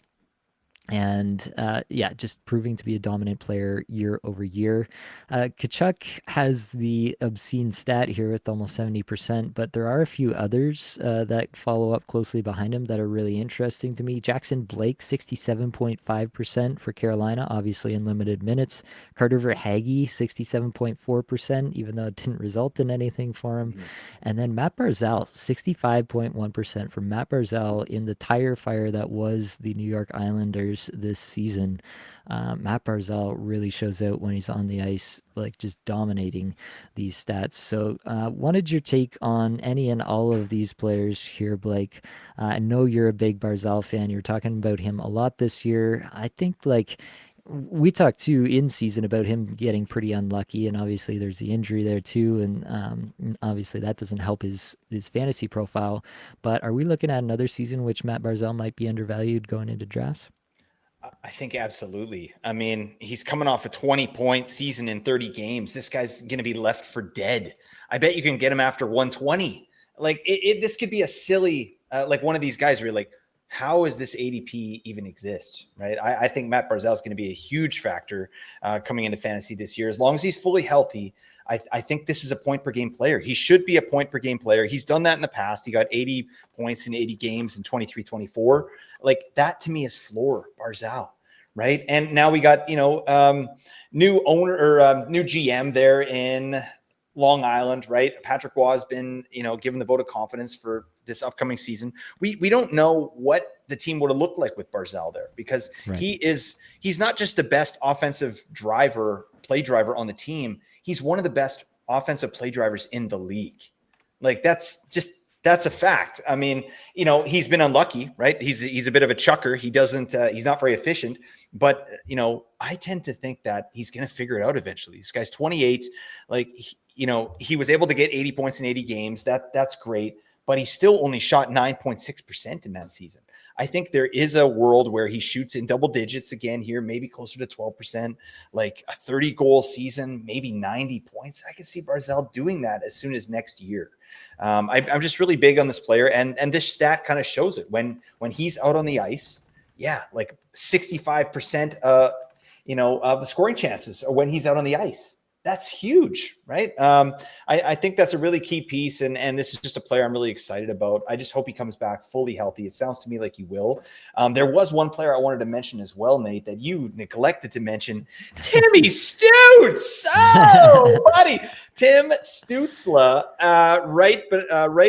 And yeah, just proving to be a dominant player year over year. Kachuk has the obscene stat here with almost 70%, but there are a few others that follow up closely behind him that are really interesting to me. Jackson Blake, 67.5% for Carolina, obviously in limited minutes. Carter Verhaeghe, 67.4%, even though it didn't result in anything for him. Mhm. And then Matt Barzal, 65.1% for Matt Barzal in the tire fire that was the New York Islanders this season. Matt Barzal really shows out when he's on the ice, like just dominating these stats. So, wanted your take on any and all of these players here, Blake. I know you're a big Barzal fan. You're talking about him a lot this year. I think like we talked too in season about him getting pretty unlucky, and obviously there's the injury there too, and obviously that doesn't help his fantasy profile. But are we looking at another season which Matt Barzal might be undervalued going into drafts? I think absolutely. I mean, he's coming off a 20-point season in 30 games. This guy's going to be left for dead. I bet you can get him after 120. Like this could be a silly, like one of these guys where you're like, how does this ADP even exist? Right. I think Matt Barzal is going to be a huge factor coming into fantasy this year. As long as he's fully healthy, I think this is a point per game player. He should be a point per game player. He's done that in the past. He got 80 points in 80 games in 23-24. Like that to me is floor Barzal. Right. And now we got, new owner or new GM there in Long Island, right? Patrick Waugh has been, given the vote of confidence for this upcoming season. We don't know what the team would have looked like with Barzal there because Right. he's not just the best offensive play driver on the team. He's one of the best offensive play drivers in the league. Like that's a fact. I mean, he's been unlucky, right? He's a bit of a chucker. He's not very efficient, but I tend to think that he's going to figure it out eventually. This guy's 28. Like, he was able to get 80 points in 80 games. That's great, but he still only shot 9.6% in that season. I think there is a world where he shoots in double digits again here, maybe closer to 12%, like a 30 goal season, maybe 90 points. I can see Barzal doing that as soon as next year. I'm just really big on this player, and this stat kind of shows it when he's out on the ice. Yeah, like 65%, of the scoring chances are when he's out on the ice. That's huge, right? I think that's a really key piece, and this is just a player I'm really excited about. I just hope he comes back fully healthy. It sounds to me like he will. There was one player I wanted to mention as well, Nate, that you neglected to mention, Timmy Stutz. Oh, buddy, Tim Stützle, right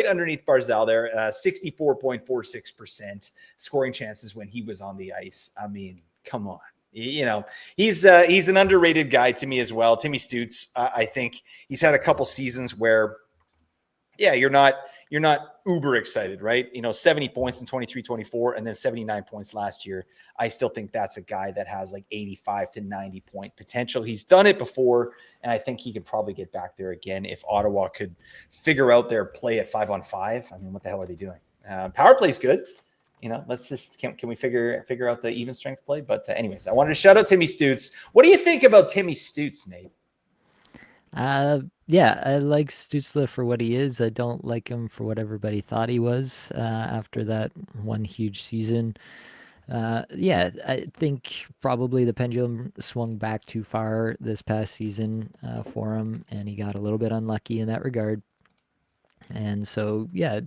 underneath Barzal there, 64.46% scoring chances when he was on the ice. I mean, come on. He's an underrated guy to me as well. Timmy Stutz, I think he's had a couple seasons where, yeah, you're not uber excited, right? 70 points in 23-24 and then 79 points last year. I still think that's a guy that has like 85 to 90 point potential. He's done it before, and I think he could probably get back there again if Ottawa could figure out their play at 5-on-5. I mean, what the hell are they doing? Power play's good. Let's just can we figure out the even strength play? But anyways, I wanted to shout out Timmy Stutz. What do you think about Timmy Stutz, Nate? Yeah, I like Stützle for what he is. I don't like him for what everybody thought he was after that one huge season. Yeah, I think probably the pendulum swung back too far this past season for him, and he got a little bit unlucky in that regard. And so, yeah,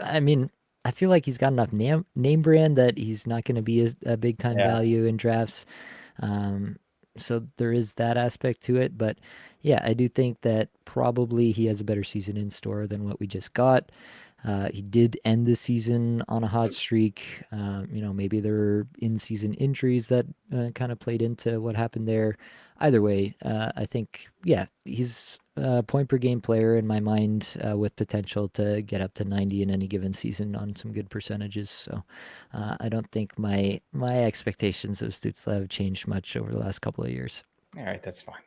I mean, I feel like he's got enough name brand that he's not going to be a big time value in drafts. So there is that aspect to it. But yeah, I do think that probably he has a better season in store than what we just got. He did end the season on a hot streak. Maybe there were in-season injuries that kind of played into what happened there. Either way, I think, yeah, he's a point per game player in my mind with potential to get up to 90 in any given season on some good percentages. So I don't think my expectations of Stützle have changed much over the last couple of years. All right, that's fine.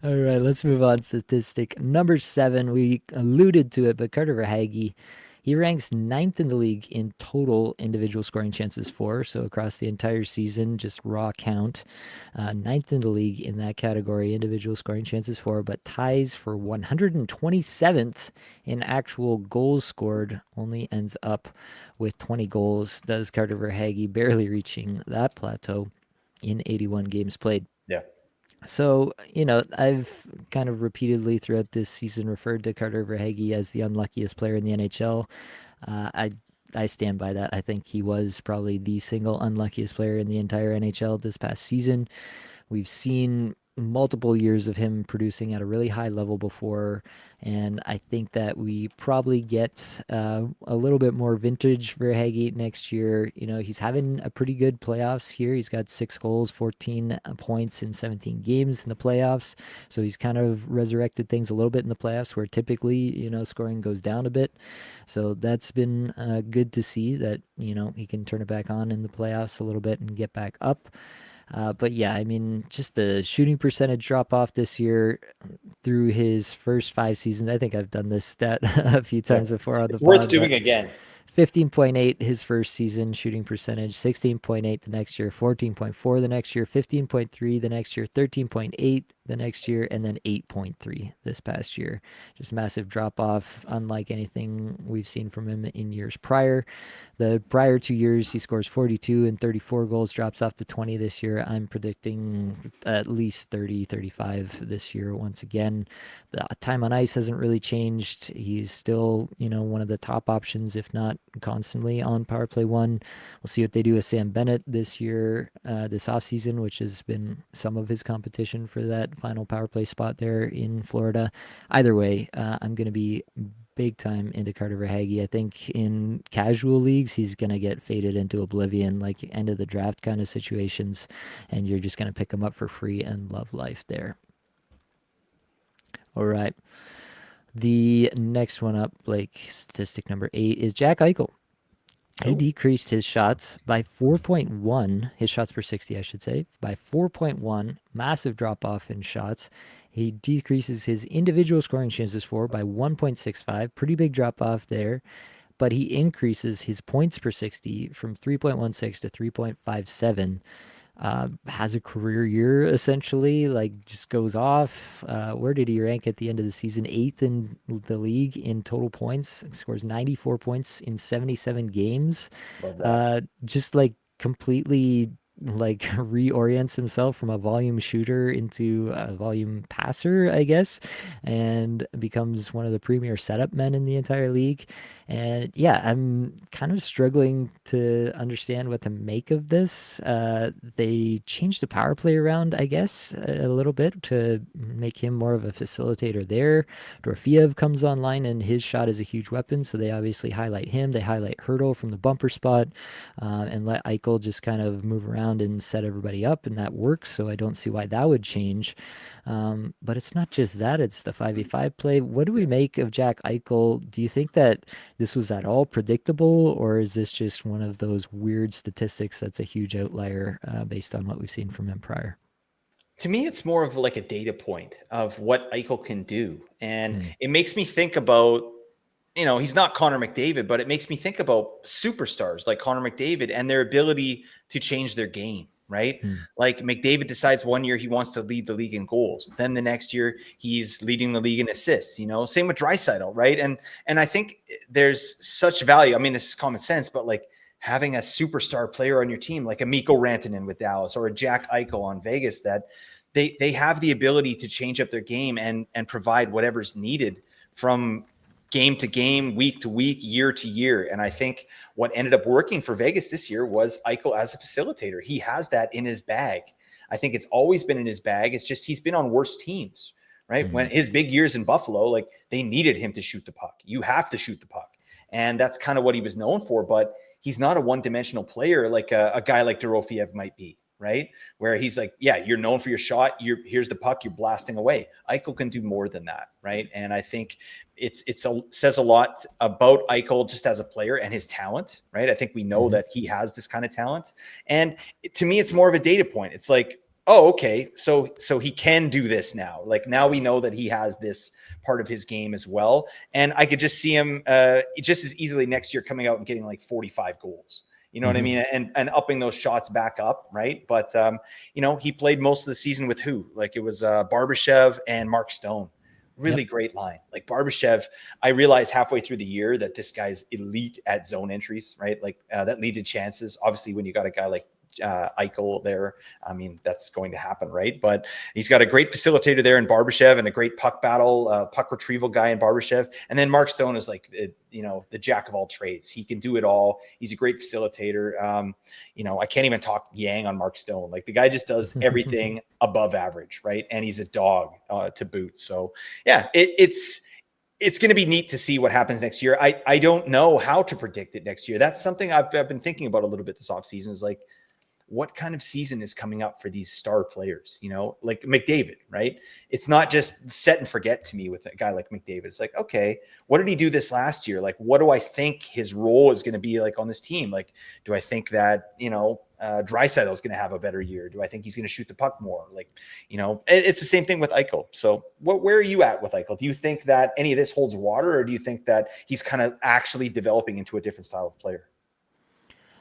All right, let's move on. Statistic number 7. We alluded to it, but Carter Verhaeghe, he ranks 9th in the league in total individual scoring chances for. So across the entire season, just raw count, 9th in the league in that category, individual scoring chances for, but ties for 127th in actual goals scored. Only ends up with 20 goals. Does Carter Verhaeghe, barely reaching that plateau in 81 games played. Yeah. So, I've kind of repeatedly throughout this season referred to Carter Verhaeghe as the unluckiest player in the NHL. I stand by that. I think he was probably the single unluckiest player in the entire NHL this past season. We've seen multiple years of him producing at a really high level before, and I think that we probably get a little bit more vintage Verhaeghe next year. He's having a pretty good playoffs here. He's got 6 goals, 14 points in 17 games in the playoffs, so he's kind of resurrected things a little bit in the playoffs where typically, scoring goes down a bit. So that's been good to see that, he can turn it back on in the playoffs a little bit and get back up. But yeah, I mean, just the shooting percentage drop off this year through his first 5 seasons. I think I've done this stat a few times before on the it's pod. Worth doing again. 15.8 his first season shooting percentage, 16.8 the next year, 14.4 the next year, 15.3 the next year, 13.8 the next year, and then 8.3 this past year. Just massive drop off, unlike anything we've seen from him in years prior. The prior 2 years, he scores 42 and 34 goals, drops off to 20 this year. I'm predicting at least 30, 35 this year once again. The time on ice hasn't really changed. He's still, one of the top options, if not constantly on power play one. We'll see what they do with Sam Bennett this year, this offseason, which has been some of his competition for that final power play spot there in Florida. Either way, I'm going to be big time into Carter Verhaeghe. I think in casual leagues, he's going to get faded into oblivion, like end of the draft kind of situations, and you're just going to pick him up for free and love life there. All right. The next one up, like statistic number 8, is Jack Eichel. He decreased his shots by 4.1, his shots per 60, I should say, by 4.1. Massive drop off in shots. He decreases his individual scoring chances for by 1.65. Pretty big drop off there. But he increases his points per 60 from 3.16 to 3.57. Has a career year essentially, like just goes off. Where did he rank at the end of the season? 8th in the league in total points. Scores 94 points in 77 games. Just like completely like reorients himself from a volume shooter into a volume passer, I guess, and becomes one of the premier setup men in the entire league. And yeah, I'm kind of struggling to understand what to make of this. They changed the power play around, I guess, a little bit to make him more of a facilitator there. Dorofeev comes online, and his shot is a huge weapon, so they obviously highlight him. They highlight Hurdle from the bumper spot and let Eichel just kind of move around and set everybody up, and that works, so I don't see why that would change. But it's not just that, it's the 5v5 play. What do we make of Jack Eichel? Do you think that this was at all predictable, or is this just one of those weird statistics that's a huge outlier based on what we've seen from him prior? To me, it's more of like a data point of what Eichel can do. And it makes me think about, he's not Connor McDavid, but it makes me think about superstars like Connor McDavid and their ability to change their game, right? Like McDavid decides one year he wants to lead the league in goals. Then the next year he's leading the league in assists, same with Draisaitl, right? And I think there's such value. I mean, this is common sense, but like having a superstar player on your team, like a Mikko Rantanen with Dallas or a Jack Eichel on Vegas, that they have the ability to change up their game and provide whatever's needed from game to game, week to week, year to year. And I think what ended up working for Vegas this year was Eichel as a facilitator. He has that in his bag. I think it's always been in his bag. It's just he's been on worse teams, right? When his big years in Buffalo, like they needed him to shoot the puck. You have to shoot the puck. And that's kind of what he was known for. But he's not a one-dimensional player like a guy like Dorofeev might be, right? Where he's like, yeah, you're known for your shot. Here's the puck, you're blasting away. Eichel can do more than that, right? And I think it says a lot about Eichel just as a player and his talent, right? I think we know that he has this kind of talent. And to me, it's more of a data point. It's like, oh, okay, so he can do this now. Like now we know that he has this part of his game as well. And I could just see him just as easily next year coming out and getting like 45 goals. You know what I mean? And upping those shots back up, right? But, he played most of the season with who? Like it was Barbashev and Mark Stone. Really great line. Like Barbashev, I realized halfway through the year that this guy's elite at zone entries, right? Like that lead to chances. Obviously, when you got a guy like Eichel there, I mean, that's going to happen, right? But he's got a great facilitator there in Barbashev and a great puck battle, puck retrieval guy in Barbashev. And then Mark Stone is like, the jack of all trades. He can do it all. He's a great facilitator. I can't even talk Yang on Mark Stone. Like the guy just does everything above average, right? And he's a dog to boot. So yeah, it's going to be neat to see what happens next year. I don't know how to predict it next year. That's something I've been thinking about a little bit this offseason is like, what kind of season is coming up for these star players, like McDavid, right? It's not just set and forget to me with a guy like McDavid. It's like, okay, what did he do this last year? Like, what do I think his role is going to be like on this team? Like, do I think that, Draisaitl is going to have a better year? Do I think he's going to shoot the puck more? Like, it's the same thing with Eichel. So where are you at with Eichel? Do you think that any of this holds water, or do you think that he's kind of actually developing into a different style of player?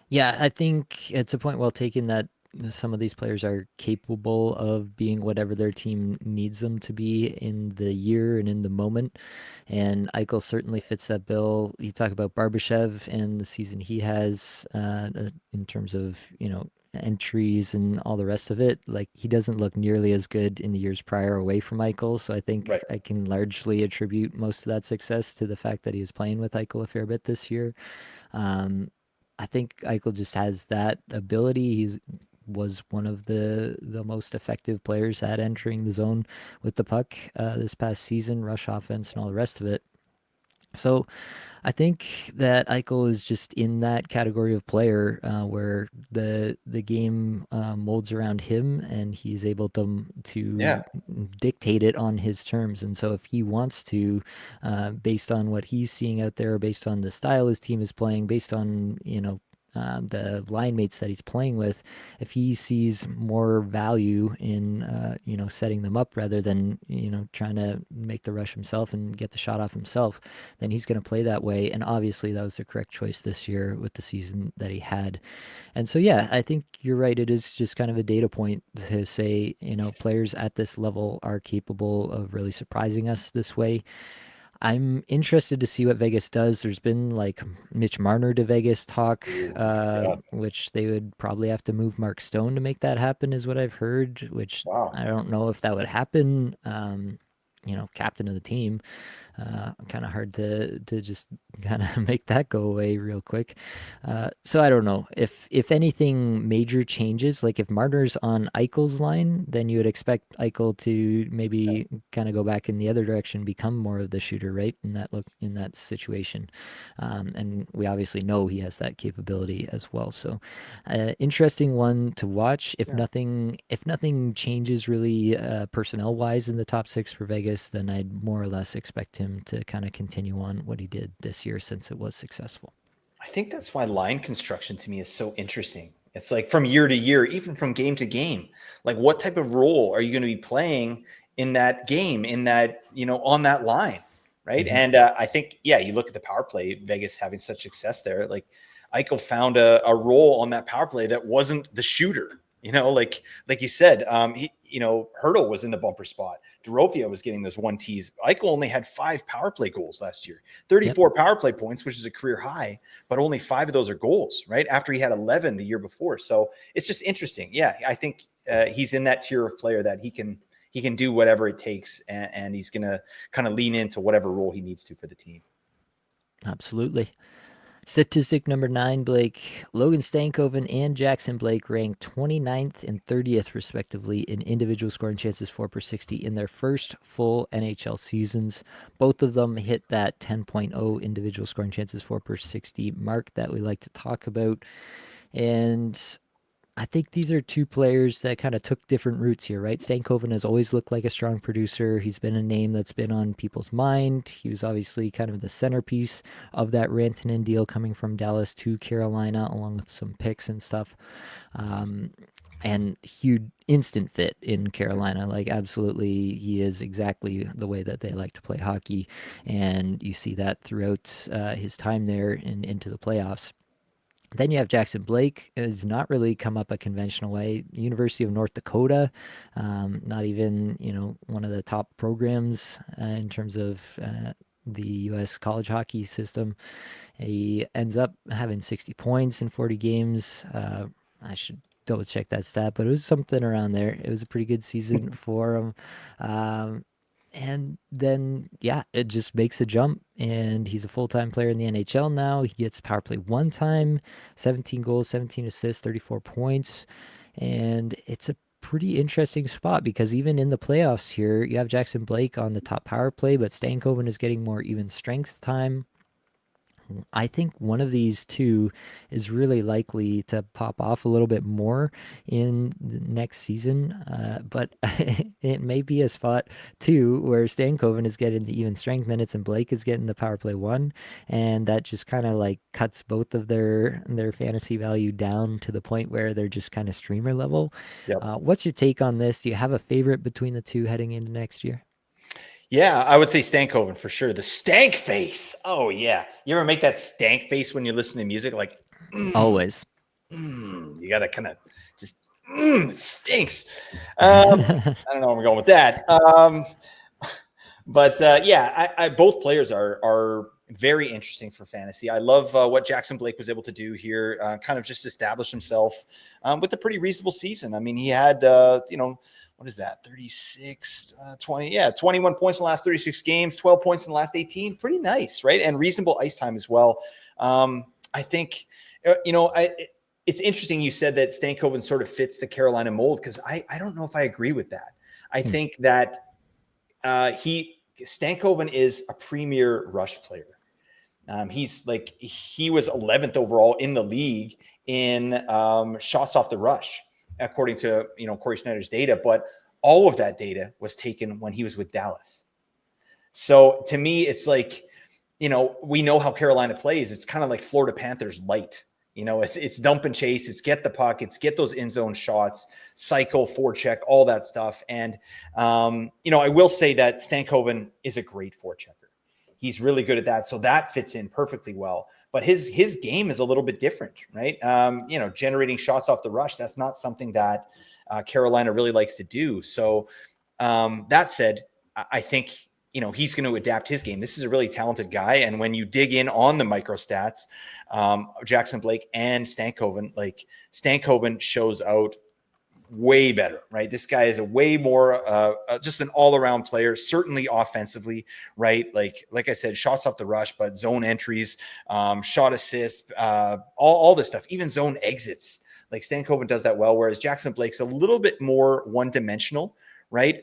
Yeah, I think it's a point well taken that some of these players are capable of being whatever their team needs them to be in the year and in the moment. And Eichel certainly fits that bill. You talk about Barbashev and the season he has in terms of, entries and all the rest of it. Like, he doesn't look nearly as good in the years prior away from Eichel. So I think Right. I can largely attribute most of that success to the fact that he was playing with Eichel a fair bit this year. Um, I think Eichel just has that ability. He's was one of the most effective players at entering the zone with the puck this past season, rush offense and all the rest of it. So I think that Eichel is just in that category of player where the game molds around him, and he's able to Yeah. dictate it on his terms. And so, if he wants to, based on what he's seeing out there, based on the style his team is playing, based on the line mates that he's playing with, if he sees more value in setting them up rather than trying to make the rush himself and get the shot off himself, then he's going to play that way. And obviously, that was the correct choice this year with the season that he had. And so, yeah, I think you're right. It is just kind of a data point to say, players at this level are capable of really surprising us this way. I'm interested to see what Vegas does. There's been like Mitch Marner to Vegas talk, Ooh, my God. which they would probably have to move Mark Stone to make that happen, is what I've heard, which Wow. I don't know if that would happen. Captain of the team. Kind of hard to just kind of make that go away real quick. So I don't know if anything major changes. Like if Marner's on Eichel's line, then you would expect Eichel to maybe kind of go back in the other direction, become more of the shooter, right? In that situation, and we obviously know he has that capability as well. So interesting one to watch. Yeah. If nothing changes really personnel wise in the top six for Vegas, then I'd more or less expect him to kind of continue on what he did this year since it was successful. I think that's why line construction to me is so interesting. It's like from year to year, even from game to game, like what type of role are you going to be playing in that game, in that, on that line, right? Mm-hmm. And I think, yeah, you look at the power play, Vegas having such success there. Like Eichel found a role on that power play that wasn't the shooter. Like you said, Hurdle was in the bumper spot. Dorofia was getting those one tees. Eichel only had 5 power play goals last year, Yep. 34 power play points, which is a career high, but only 5 of those are goals, right? After he had 11 the year before. So it's just interesting. Yeah, I think he's in that tier of player that he can do whatever it takes, and he's going to kind of lean into whatever role he needs to for the team. Absolutely. Statistic number 9, Blake. Logan Stankoven and Jackson Blake ranked 29th and 30th, respectively, in individual scoring chances for per 60 in their first full NHL seasons. Both of them hit that 10.0 individual scoring chances for per 60 mark that we like to talk about. And I think these are two players that kind of took different routes here, right? Stankoven has always looked like a strong producer. He's been a name that's been on people's mind. He was obviously kind of the centerpiece of that Rantanen deal coming from Dallas to Carolina, along with some picks and stuff. And huge instant fit in Carolina. Like, absolutely, he is exactly the way that they like to play hockey. And you see that throughout his time there and into the playoffs. Then you have Jackson Blake, has not really come up a conventional way. University of North Dakota, not even one of the top programs in terms of the U.S. college hockey system. He ends up having 60 points in 40 games. I should double check that stat, but it was something around there. It was a pretty good season for him. And then, yeah, it just makes a jump, and he's a full-time player in the NHL now. He gets power play one time, 17 goals, 17 assists, 34 points, and it's a pretty interesting spot because even in the playoffs here, you have Jackson Blake on the top power play, but Stankoven is getting more even strength time. I think one of these two is really likely to pop off a little bit more in the next season, but it may be a spot too where Stankoven is getting the even strength minutes and Blake is getting the power play one, and that just kind of like cuts both of their fantasy value down to the point where they're just kind of streamer level. Yep. What's your take on this? Do you have a favorite between the two heading into next year? Yeah, I would say Stankoven for sure. The stank face. Oh yeah. You ever make that stank face when you listen to music? Like, Always. You gotta kind of just it stinks. I don't know where we're going with that. But yeah, I both players are very interesting for fantasy. I love what Jackson Blake was able to do here, kind of just establish himself with a pretty reasonable season. I mean, he had, what is that? 36, 20, yeah, 21 points in the last 36 games, 12 points in the last 18. Pretty nice, right? And reasonable ice time as well. I think, it's interesting you said that Stankoven sort of fits the Carolina mold because I don't know if I agree with that. I think that Stankoven is a premier rush player. He was 11th overall in the league in shots off the rush, according to Corey Schneider's data. But all of that data was taken when he was with Dallas. So to me, it's like, we know how Carolina plays. It's kind of like Florida Panthers light. It's dump and chase. It's get the puck. It's get those in zone shots, cycle, forecheck, all that stuff. And, I will say that Stankoven is a great forechecker. He's really good at that. So that fits in perfectly well. But his game is a little bit different, right? Generating shots off the rush, that's not something that Carolina really likes to do. So that said, I think he's going to adapt his game. This is a really talented guy. And when you dig in on the micro stats, Jackson Blake and Stankoven shows out way better, right? This guy is a way more, just an all around player, certainly offensively, right? Like I said, shots off the rush, but zone entries, shot assists, all this stuff, even zone exits. Like Stankoven does that well, whereas Jackson Blake's a little bit more one dimensional, right?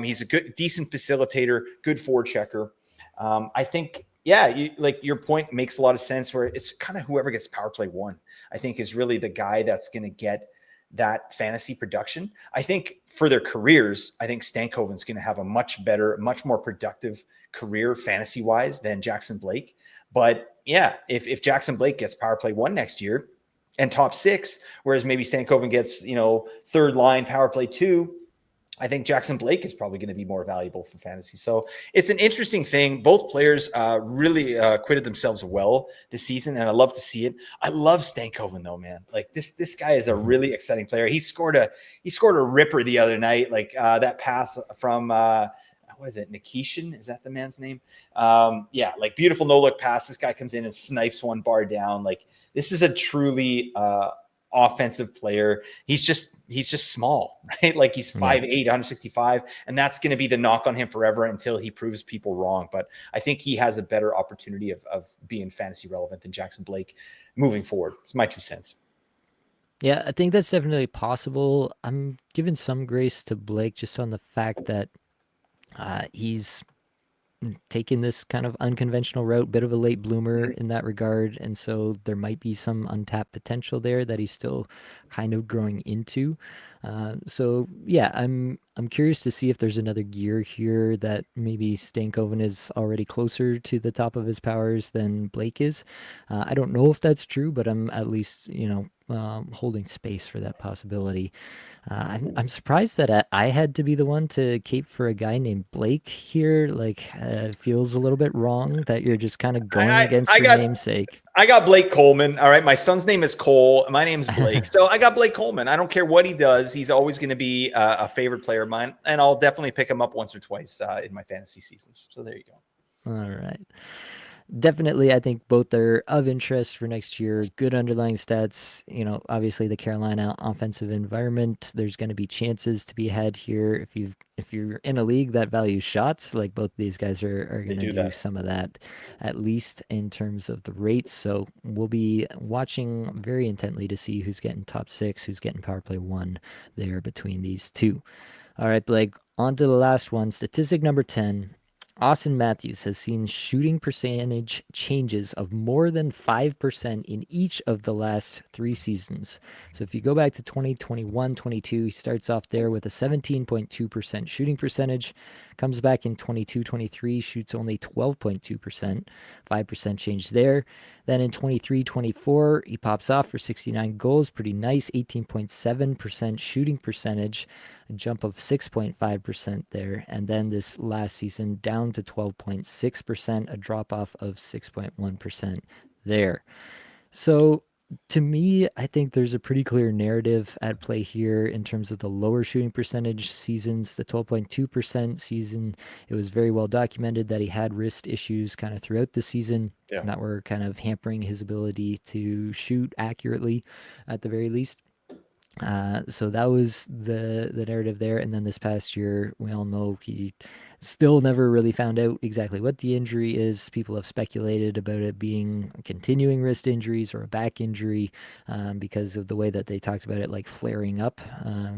He's a decent facilitator, good forechecker. I think, yeah, your point makes a lot of sense where it's kind of whoever gets power play one, I think is really the guy that's going to get that fantasy production. I think for their careers, I think Stankoven's going to have a much better, much more productive career fantasy wise than Jackson Blake. But yeah, if Jackson Blake gets power play one next year and top six, whereas maybe Stankoven gets, third line power play two, I think Jackson Blake is probably going to be more valuable for fantasy. So it's an interesting thing. Both players really acquitted themselves well this season, and I love to see it. I love Stankoven though, man. Like this guy is a really exciting player. He scored a ripper the other night. Like that pass from what is it? Nikishin? Is that the man's name? Yeah, like beautiful no look pass. This guy comes in and snipes one bar down. Like this is a truly offensive player. He's just small, right? Like he's 5'8", 165, and that's going to be the knock on him forever until he proves people wrong. But I think he has a better opportunity of being fantasy relevant than Jackson Blake moving forward. It's my 2 cents. Yeah, I think that's definitely possible. I'm giving some grace to Blake just on the fact that he's taking this kind of unconventional route, bit of a late bloomer in that regard, and so there might be some untapped potential there that he's still kind of growing into. So yeah, I'm curious to see if there's another gear here that maybe Stankoven is already closer to the top of his powers than Blake is. I don't know if that's true, but I'm at least holding space for that possibility. I'm surprised that I had to be the one to cape for a guy named Blake here. Like, it feels a little bit wrong that you're just kind of going against your namesake. I got Blake Coleman. All right. My son's name is Cole. My name's Blake. So I got Blake Coleman. I don't care what he does. He's always going to be a favorite player of mine. And I'll definitely pick him up once or twice in my fantasy seasons. So there you go. All right. Definitely, I think both are of interest for next year. Good underlying stats. Obviously the Carolina offensive environment. There's going to be chances to be had here if you're in a league that values shots. Like both of these guys are going to do some of that, at least in terms of the rates. So we'll be watching very intently to see who's getting top six, who's getting power play one there between these two. All right, Blake. On to the last one. Statistic number 10. Austin Matthews has seen shooting percentage changes of more than 5% in each of the last 3 seasons. So if you go back to 2021-22, he starts off there with a 17.2% shooting percentage, comes back in 22-23, shoots only 12.2%, 5% change there. Then in 23-24, he pops off for 69 goals, pretty nice, 18.7% shooting percentage, a jump of 6.5% there. And then this last season down to 12.6%, a drop off of 6.1% there. So to me, I think there's a pretty clear narrative at play here in terms of the lower shooting percentage seasons. The 12.2% season, it was very well documented that he had wrist issues kind of throughout the season that were kind of hampering his ability to shoot accurately at the very least. So that was the narrative there. And then this past year, we all know he still never really found out exactly what the injury is. People have speculated about it being continuing wrist injuries or a back injury because of the way that they talked about it, like flaring up.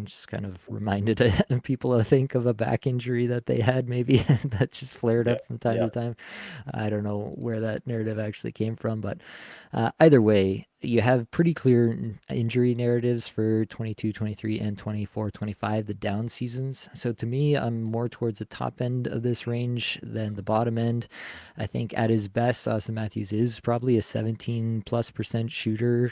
Just kind of reminded people, I think, of a back injury that they had maybe that just flared up from time to time. I don't know where that narrative actually came from, but either way, you have pretty clear injury narratives for 22-23 and 24-25, the down seasons. So to me, I'm more towards the top end of this range than the bottom end. I think at his best, Austin Matthews is probably a 17+% shooter,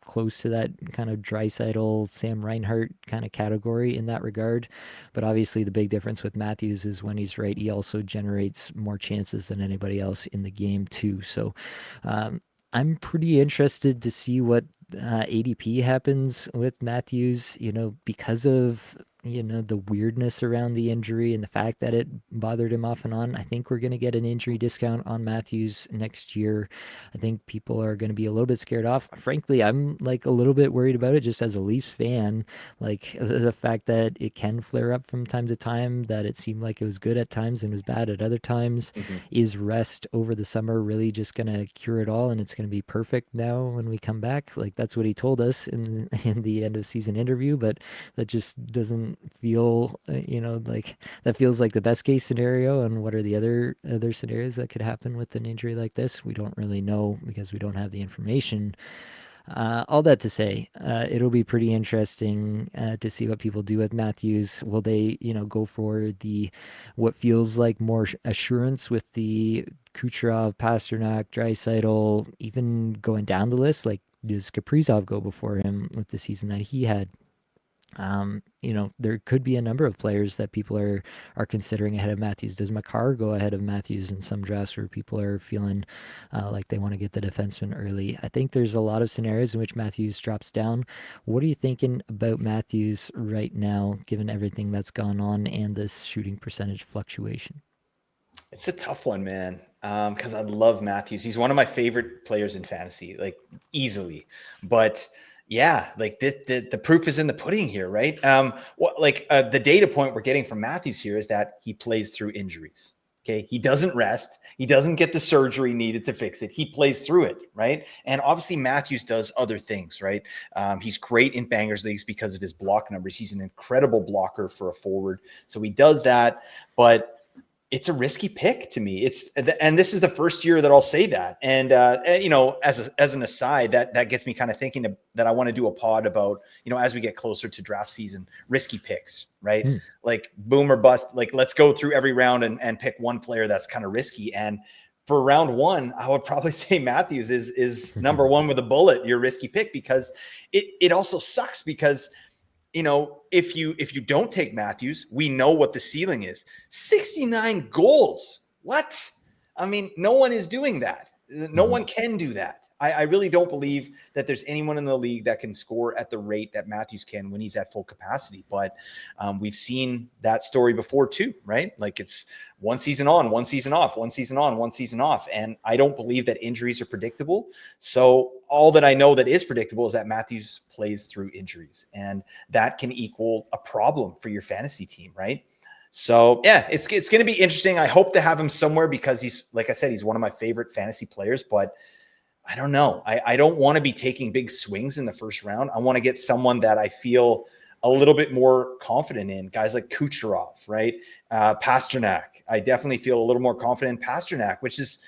close to that kind of Draisaitl, Sam Reinhart kind of category in that regard. But obviously, the big difference with Matthews is when he's right, he also generates more chances than anybody else in the game too. So I'm pretty interested to see what ADP happens with Matthews, because of, the weirdness around the injury and the fact that it bothered him off and on. I think we're going to get an injury discount on Matthews next year. I think people are going to be a little bit scared off. Frankly, I'm like a little bit worried about it just as a Leafs fan. Like the fact that it can flare up from time to time, that it seemed like it was good at times and was bad at other times. Is rest over the summer really just going to cure it all and it's going to be perfect now when we come back? Like that's what he told us in the end of season interview, but that just doesn't feel, like that feels like the best case scenario. And what are the other scenarios that could happen with an injury like this? We don't really know because we don't have the information. All that to say, it'll be pretty interesting to see what people do with Matthews. Will they, go for what feels like more assurance with the Kucherov, Pasternak, Draisaitl, even going down the list? Like, does Kaprizov go before him with the season that he had? There could be a number of players that people are considering ahead of Matthews. Does Makar go ahead of Matthews in some drafts where people are feeling like they want to get the defenseman early? I think there's a lot of scenarios in which Matthews drops down. What are you thinking about Matthews right now, given everything that's gone on and this shooting percentage fluctuation? It's a tough one, man, because I love Matthews. He's one of my favorite players in fantasy, like easily. But yeah, like the proof is in the pudding here, right? The data point we're getting from Matthews here is that he plays through injuries. Okay, he doesn't rest. He doesn't get the surgery needed to fix it. He plays through it, right? And obviously Matthews does other things, right? He's great in bangers leagues because of his block numbers. He's an incredible blocker for a forward, so he does that. But it's a risky pick to me. And this is the first year that I'll say that. And as an aside, that gets me kind of thinking that I want to do a pod about, as we get closer to draft season, risky picks, right? Like boom or bust. Like let's go through every round and pick one player that's kind of risky. And for round one, I would probably say Matthews is number one with a bullet, your risky pick, because it also sucks because if you don't take Matthews, we know what the ceiling is. 69 goals. What? I mean, no one is doing that. No one can do that. I really don't believe that there's anyone in the league that can score at the rate that Matthews can when he's at full capacity. But we've seen that story before too, right? Like it's one season on, one season off, one season on, one season off. And I don't believe that injuries are predictable. So all that I know that is predictable is that Matthews plays through injuries, and that can equal a problem for your fantasy team, right? So yeah, it's going to be interesting. I hope to have him somewhere because he's, like I said, he's one of my favorite fantasy players, but I don't know. I don't want to be taking big swings in the first round. I want to get someone that I feel a little bit more confident in. Guys like Kucherov, right? Pasternak. I definitely feel a little more confident in Pasternak, which is,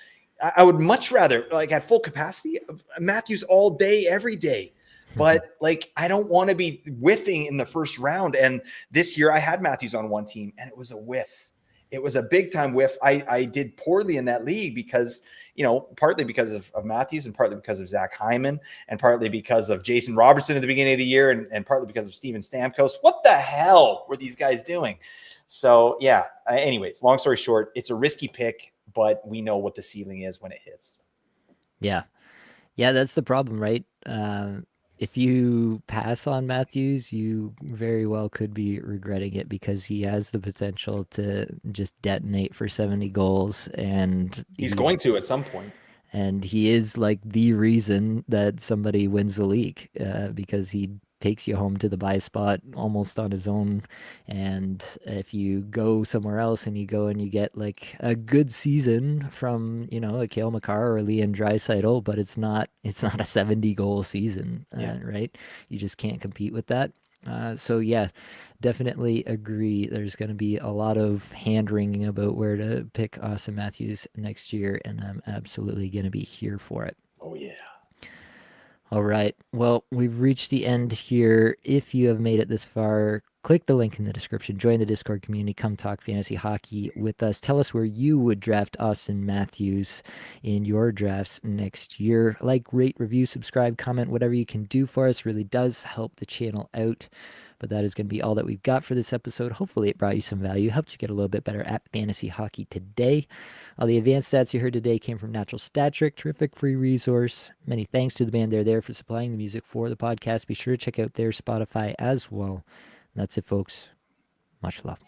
I would much rather, like at full capacity, Matthews all day, every day. But like, I don't want to be whiffing in the first round. And this year I had Matthews on one team and it was a whiff. It was a big time whiff. I did poorly in that league because, partly because of Matthews and partly because of Zach Hyman and partly because of Jason Robertson at the beginning of the year and partly because of Steven Stamkos. What the hell were these guys doing? So yeah, anyways, long story short, it's a risky pick, but we know what the ceiling is when it hits. Yeah. Yeah, that's the problem, right? If you pass on Matthews, you very well could be regretting it because he has the potential to just detonate for 70 goals, and he's going to at some point. And he is like the reason that somebody wins the league because he takes you home to the bye spot almost on his own. And if you go somewhere else and you go and you get like a good season from, a Cale Makar or a Leon Draisaitl, but it's not a 70 goal season, right? You just can't compete with that. So yeah, definitely agree. There's going to be a lot of hand wringing about where to pick Austin Matthews next year, and I'm absolutely going to be here for it. Oh yeah. All right. Well, we've reached the end here. If you have made it this far, click the link in the description. Join the Discord community. Come talk fantasy hockey with us. Tell us where you would draft Austin Matthews in your drafts next year. Like, rate, review, subscribe, comment, whatever you can do for us really does help the channel out. But that is going to be all that we've got for this episode. Hopefully it brought you some value, helped you get a little bit better at fantasy hockey today. All the advanced stats you heard today came from Natural Stat Trick, terrific free resource. Many thanks to the band They're There for supplying the music for the podcast. Be sure to check out their Spotify as well. That's it, folks. Much love.